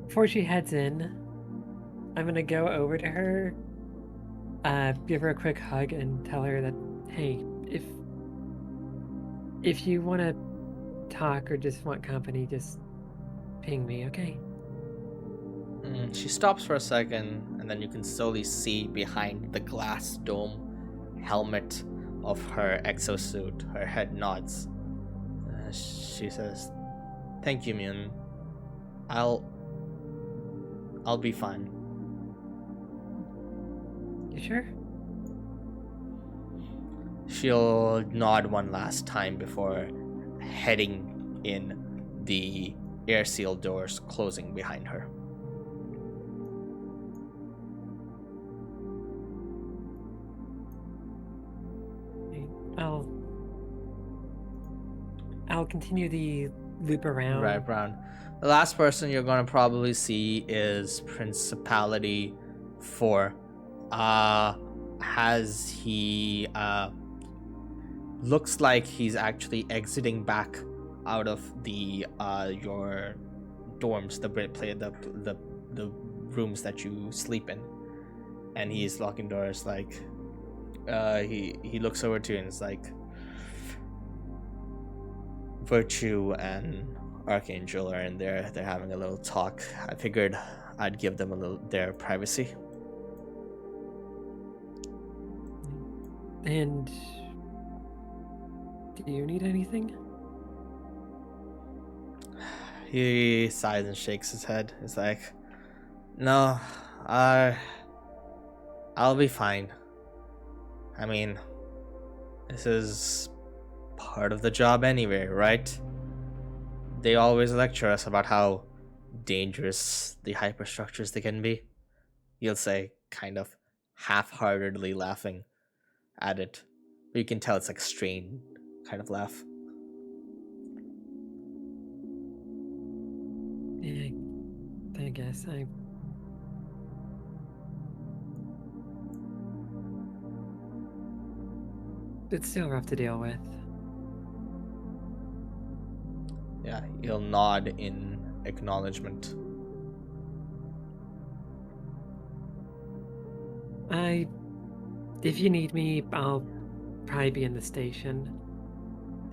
Before she heads in, I'm gonna go over to her, give her a quick hug and tell her that, hey, if you want to talk or just want company, just ping me, okay? She stops for a second, and then you can slowly see behind the glass dome helmet of her exosuit. Her head nods. She says, "Thank you, Muninn. I'll be fine." You sure? She'll nod one last time before heading in, the air seal doors closing behind her. I'll continue the loop around. Right around. The last person you're gonna probably see is Principality 4. Has he looks like he's actually exiting back out of the your dorms, the rooms that you sleep in, and he's locking doors. Like he looks over to you and is like, Virtue and Archangel are in there. They're having a little talk. I figured I'd give them their privacy. And do you need anything? He sighs and shakes his head. It's like, no, I'll be fine. I mean, this is part of the job anyway, right? They always lecture us about how dangerous the hyperstructures they can be. You'll say, kind of half-heartedly laughing at it. But you can tell it's like a strained kind of laugh. Yeah, I guess it's still rough to deal with. Yeah, he'll nod in acknowledgement. If you need me, I'll probably be in the station.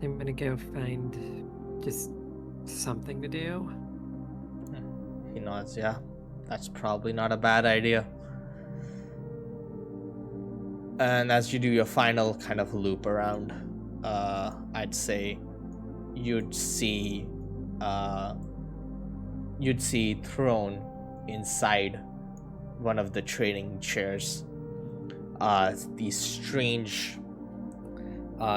I'm gonna go find just something to do. He nods, yeah. That's probably not a bad idea. And as you do your final kind of loop around, I'd say you'd see Throne inside one of the training chairs. These strange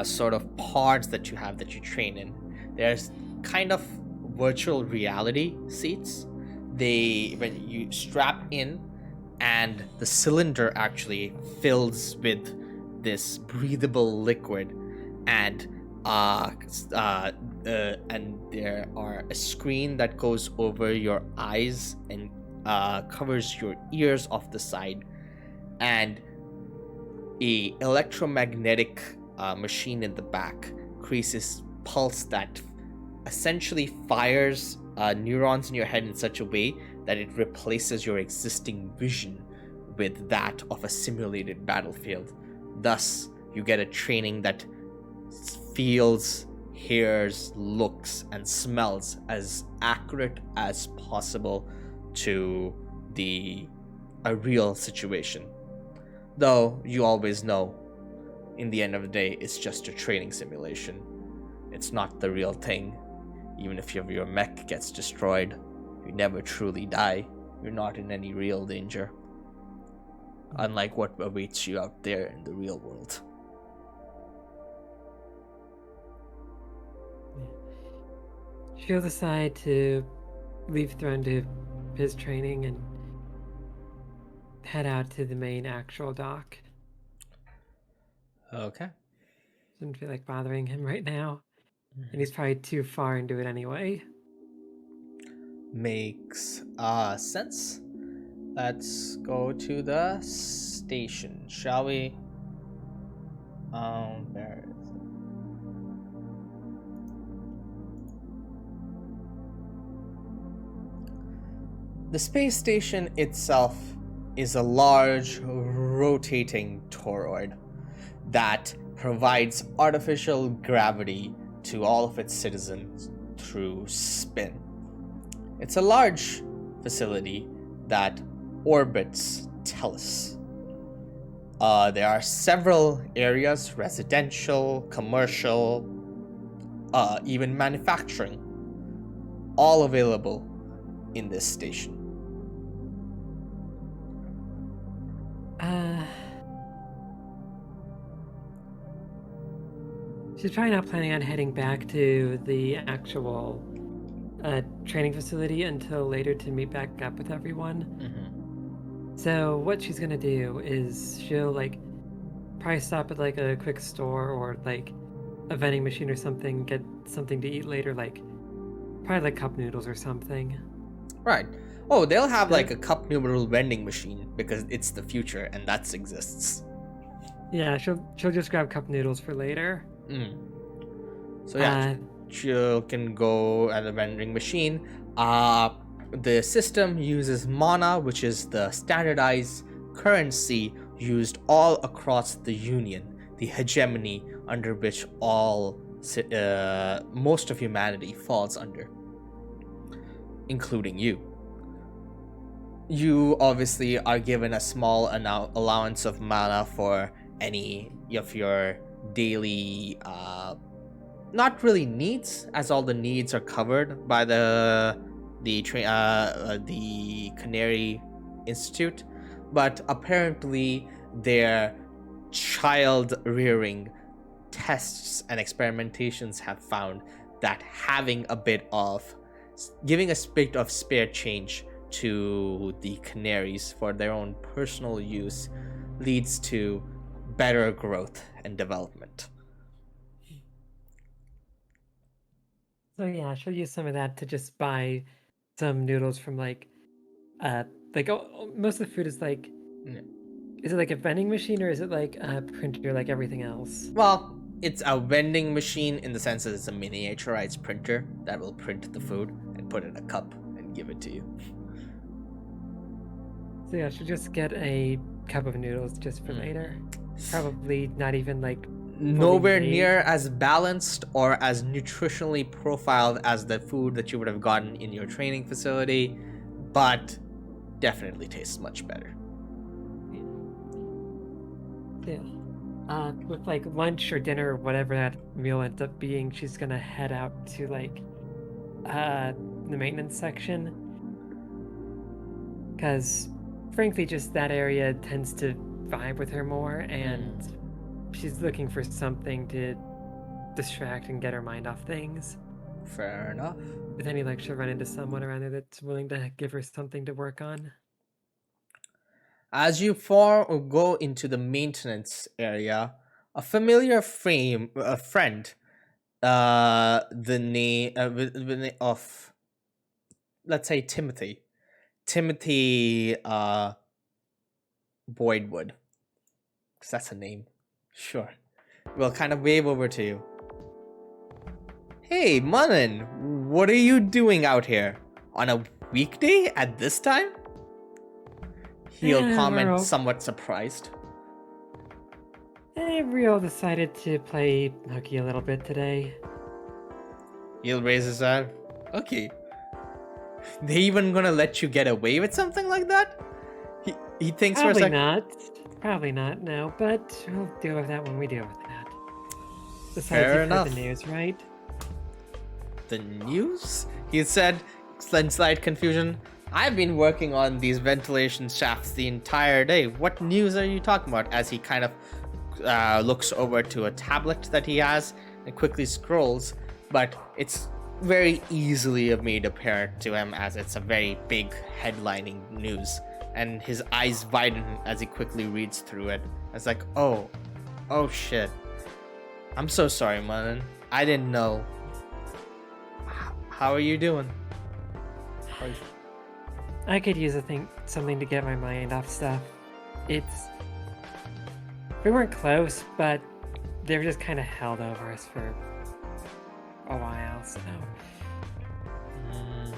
sort of pods that you have that you train in. There's kind of virtual reality seats. When you strap in, and the cylinder actually fills with this breathable liquid, and there are a screen that goes over your eyes and covers your ears off the side, and a electromagnetic machine in the back creates this pulse that essentially fires neurons in your head in such a way that it replaces your existing vision with that of a simulated battlefield. Thus, you get a training that feels, hears, looks, and smells as accurate as possible to a real situation. Though you always know, in the end of the day, it's just a training simulation. It's not the real thing. Even if your mech gets destroyed, you never truly die. You're not in any real danger. Unlike what awaits you out there in the real world. She'll decide to leave Throne to his training and head out to the main actual dock. Okay. Doesn't feel like bothering him right now. And he's probably too far into it anyway. Makes sense. Let's go to the station, shall we? Where is it? The space station itself is a large, rotating toroid that provides artificial gravity to all of its citizens through spin. It's a large facility that orbits Tellus. There are several areas, residential, commercial, even manufacturing, all available in this station. She's probably not planning on heading back to the actual training facility until later to meet back up with everyone. Mm-hmm. So what she's gonna do is she'll probably stop at a quick store or a vending machine or something, get something to eat later, probably cup noodles or something. Right. Oh, they'll have a cup noodle vending machine because it's the future and that exists. Yeah, she'll just grab cup noodles for later. So yeah, you can go at the vending machine. The system uses mana, which is the standardized currency used all across the Union, the hegemony under which most of humanity falls under, including you. You obviously are given a small allowance of mana for any of your daily not really needs, as all the needs are covered by the Canary Institute, but apparently their child rearing tests and experimentations have found that giving a bit of spare change to the canaries for their own personal use leads to better growth and development. So yeah, she'll use some of that to just buy some noodles from most of the food is is it a vending machine or is it a printer like everything else? Well, it's a vending machine in the sense that it's a miniaturized printer that will print the food and put it in a cup and give it to you. So yeah, she'll just get a cup of noodles just for later. Probably not even nowhere near as balanced or as nutritionally profiled as the food that you would have gotten in your training facility, but definitely tastes much better. Yeah. With lunch or dinner or whatever that meal ends up being, she's gonna head out to the maintenance section, because frankly just that area tends to vibe with her more, and she's looking for something to distract and get her mind off things. Fair enough. But then she'll run into someone around there that's willing to give her something to work on. As you go into the maintenance area, a familiar friend, the name of, let's say, Timothy Boydwood, If that's a name. Sure. We'll kind of wave over to you. Hey, Muninn, what are you doing out here? On a weekday at this time? He'll comment somewhat surprised. We all decided to play hooky a little bit today. He'll raise his hand. Okay. They even gonna let you get away with something like that? He thinks for a second. Probably not, no, but we'll deal with that when we deal with that. Besides, Fair you've enough. heard the news, right? The news? He said, slight confusion. I've been working on these ventilation shafts the entire day. What news are you talking about? As he kind of looks over to a tablet that he has and quickly scrolls, but it's very easily made apparent to him as it's a very big headlining news. And his eyes widen as he quickly reads through it. It's like, oh shit. I'm so sorry, Muninn. I didn't know. How are you doing? I could use something to get my mind off stuff. We weren't close, but they were just kind of held over us for a while, so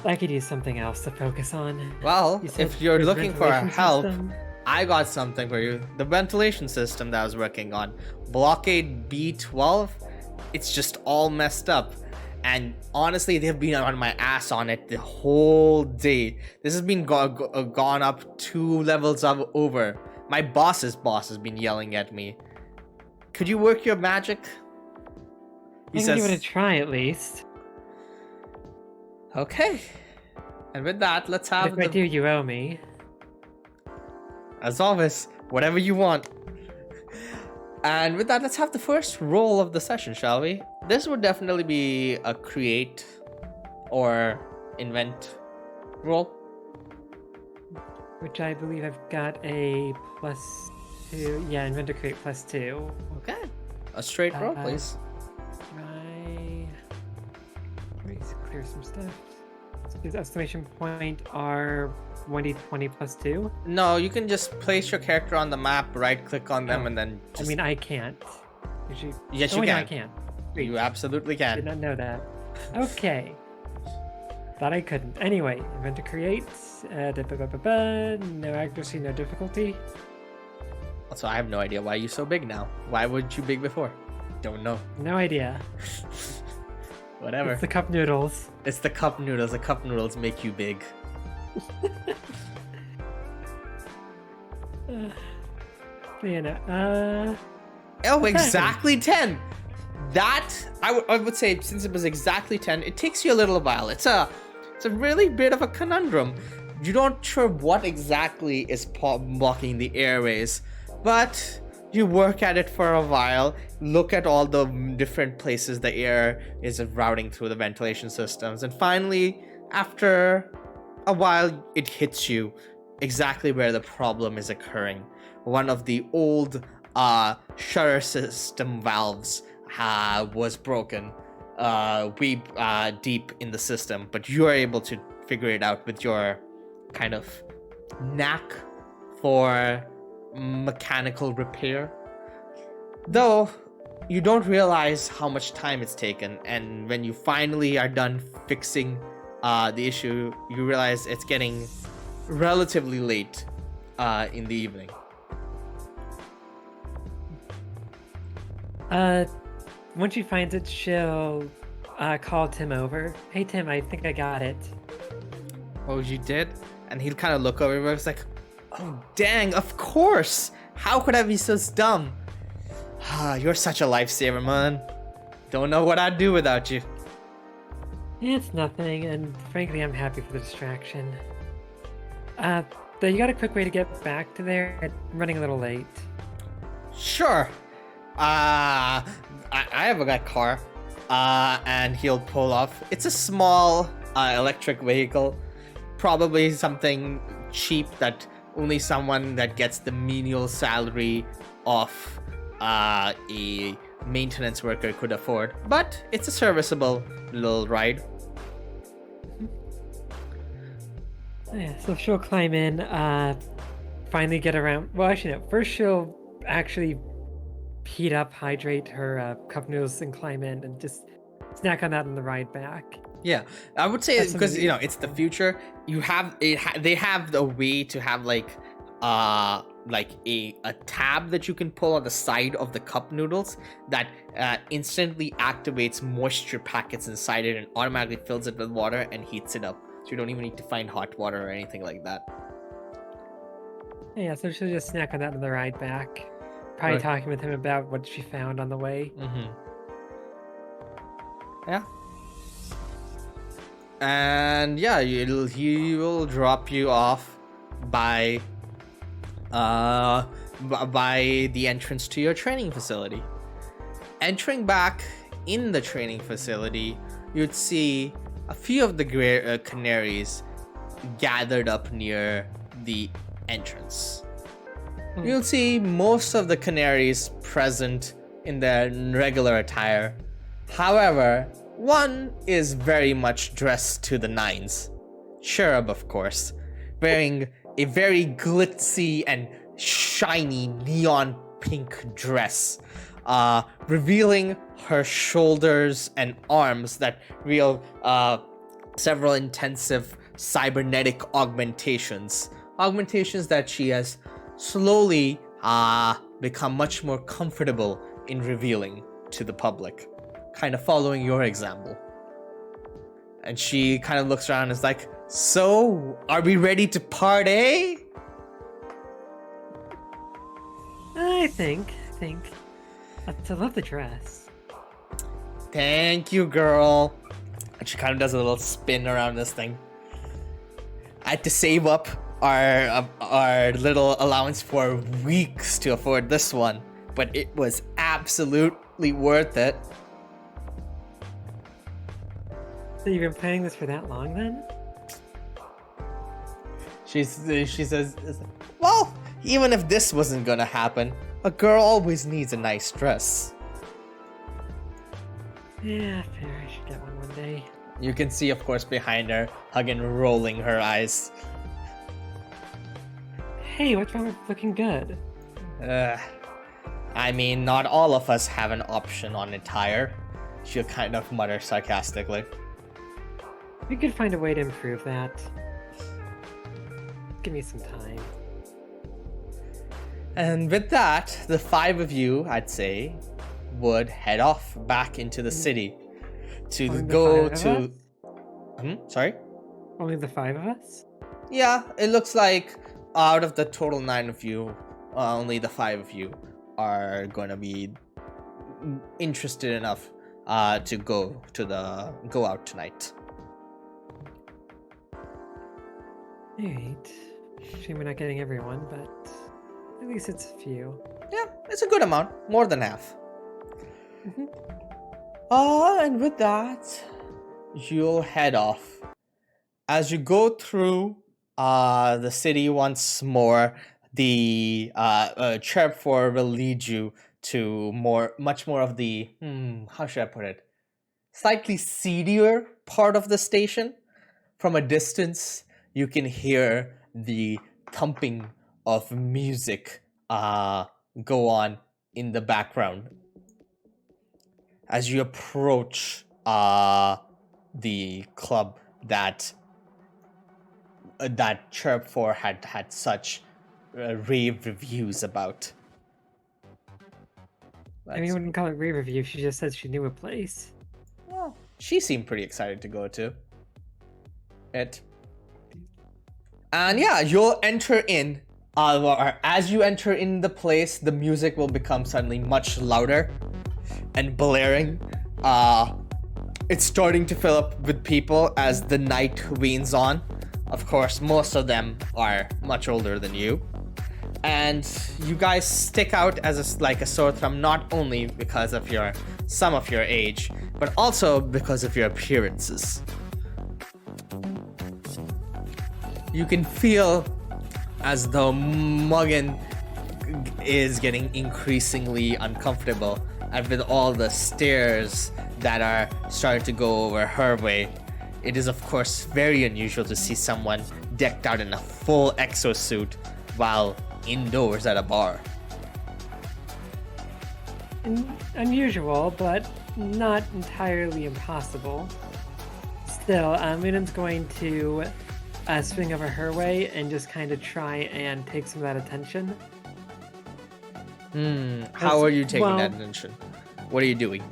I could use something else to focus on. Well, if you're looking for help, system? I got something for you. The ventilation system that I was working on, Blockade B12, it's just all messed up. And honestly, they've been on my ass on it the whole day. This has been gone up 2 levels over. My boss's boss has been yelling at me. Could you work your magic? I can give it a try at least. Okay. And with that, let's have If I do, you owe me. As always, whatever you want. And with that, let's have the first roll of the session, shall we? This would definitely be a create or invent roll. Which I believe I've got a +2. Yeah, invent or create +2. Okay. A straight roll, please. Let me clear some stuff. His exclamation point are 1d20 +2. No, you can just place your character on the map, right click on them, and then I mean, I can't. Yes, you no, can. I can. You absolutely Did can. not know that. Okay. Thought I couldn't. Anyway, invent to create. No accuracy, no difficulty. Also, I have no idea why you're so big now. Why weren't you big before? Don't know. No idea. Whatever. It's the cup noodles. It's the cup noodles. The cup noodles make you big. Oh, exactly 10. That I would say, since it was exactly 10, it takes you a little while. It's a really bit of a conundrum. You don't sure what exactly is blocking the airways, but you work at it for a while, look at all the different places the air is routing through the ventilation systems, and finally, after a while, it hits you exactly where the problem is occurring. One of the old shutter system valves was broken deep in the system, but you are able to figure it out with your kind of knack for mechanical repair. Though you don't realize how much time it's taken, and when you finally are done fixing the issue, you realize it's getting relatively late in the evening. Once she finds it, she'll call Tim over. Hey Tim, I think I got it. Oh, you did? And he'll kind of look over and it's like, oh dang, of course! How could I be so dumb? You're such a lifesaver, man. Don't know what I'd do without you. It's nothing, and frankly, I'm happy for the distraction. Though you got a quick way to get back to there? I'm running a little late. Sure. I have a car. And he'll pull off. It's a small electric vehicle. Probably something cheap that only someone that gets the menial salary of a maintenance worker could afford. But it's a serviceable little ride. Yeah, so she'll climb in, finally get around. Well, actually, no. First, she'll actually hydrate her cup noodles and climb in and just snack on that on the ride back. Yeah, I would say That's because something- it's the future. You have they have the way to have like a tab that you can pull on the side of the cup noodles that instantly activates moisture packets inside it and automatically fills it with water and heats it up. So you don't even need to find hot water or anything like that. Yeah, so she'll just snack on that on the ride back. Probably Right. talking with him about what she found on the way. Yeah. And yeah, he will drop you off by the entrance to your training facility. Entering back in the training facility, you'd see a few of the canaries gathered up near the entrance. You'll see most of the canaries present in their regular attire. However, one is very much dressed to the nines. Cherub, of course, wearing a very glitzy and shiny neon pink dress, revealing her shoulders and arms that reveal several intensive cybernetic augmentations that she has slowly become much more comfortable in revealing to the public, kind of following your example. And she kind of looks around and is like, so, are we ready to party? I think. I love the dress. Thank you, girl. And she kind of does a little spin around this thing. I had to save up our little allowance for weeks to afford this one, but it was absolutely worth it. So you've been planning this for that long then? She says, well, even if this wasn't gonna happen, a girl always needs a nice dress. Yeah, fair. I should get one day. You can see, of course, behind her, Huggin rolling her eyes. Hey, what's wrong with looking good? I mean, not all of us have an option on attire. She'll kind of mutter sarcastically. We could find a way to improve that. Give me some time. And with that, the five of you, I'd say, would head off back into the city to Only the go five to. of us? Sorry? Only the 5 of us? Yeah, it looks like out of the total 9 of you, only the 5 of you are going to be interested enough to go out tonight. Alright. Shame we're not getting everyone, but at least it's a few. Yeah, it's a good amount, more than half. Mhm. And with that, you'll head off. As you go through the city once more, the Chirp 4 will lead you to much more of the, how should I put it? Slightly seedier part of the station. From a distance, you can hear the thumping of music go on in the background. As you approach the club that Chirp 4 had such rave reviews about. I mean, we wouldn't call it rave review. She just said she knew a place. Well, she seemed pretty excited to go to it. And yeah, you'll enter in. As you enter in the place, the music will become suddenly much louder and blaring. It's starting to fill up with people as the night wanes on. Of course, most of them are much older than you. And you guys stick out as a sore thumb, not only because of some of your age, but also because of your appearances. You can feel as though Muninn is getting increasingly uncomfortable, and with all the stares that are starting to go over her way. It is, of course, very unusual to see someone decked out in a full exosuit while indoors at a bar. unusual, but not entirely impossible. Still, Muninn's going to swing over her way and just kind of try and take some of that attention. How are you taking that Well, attention? What are you doing?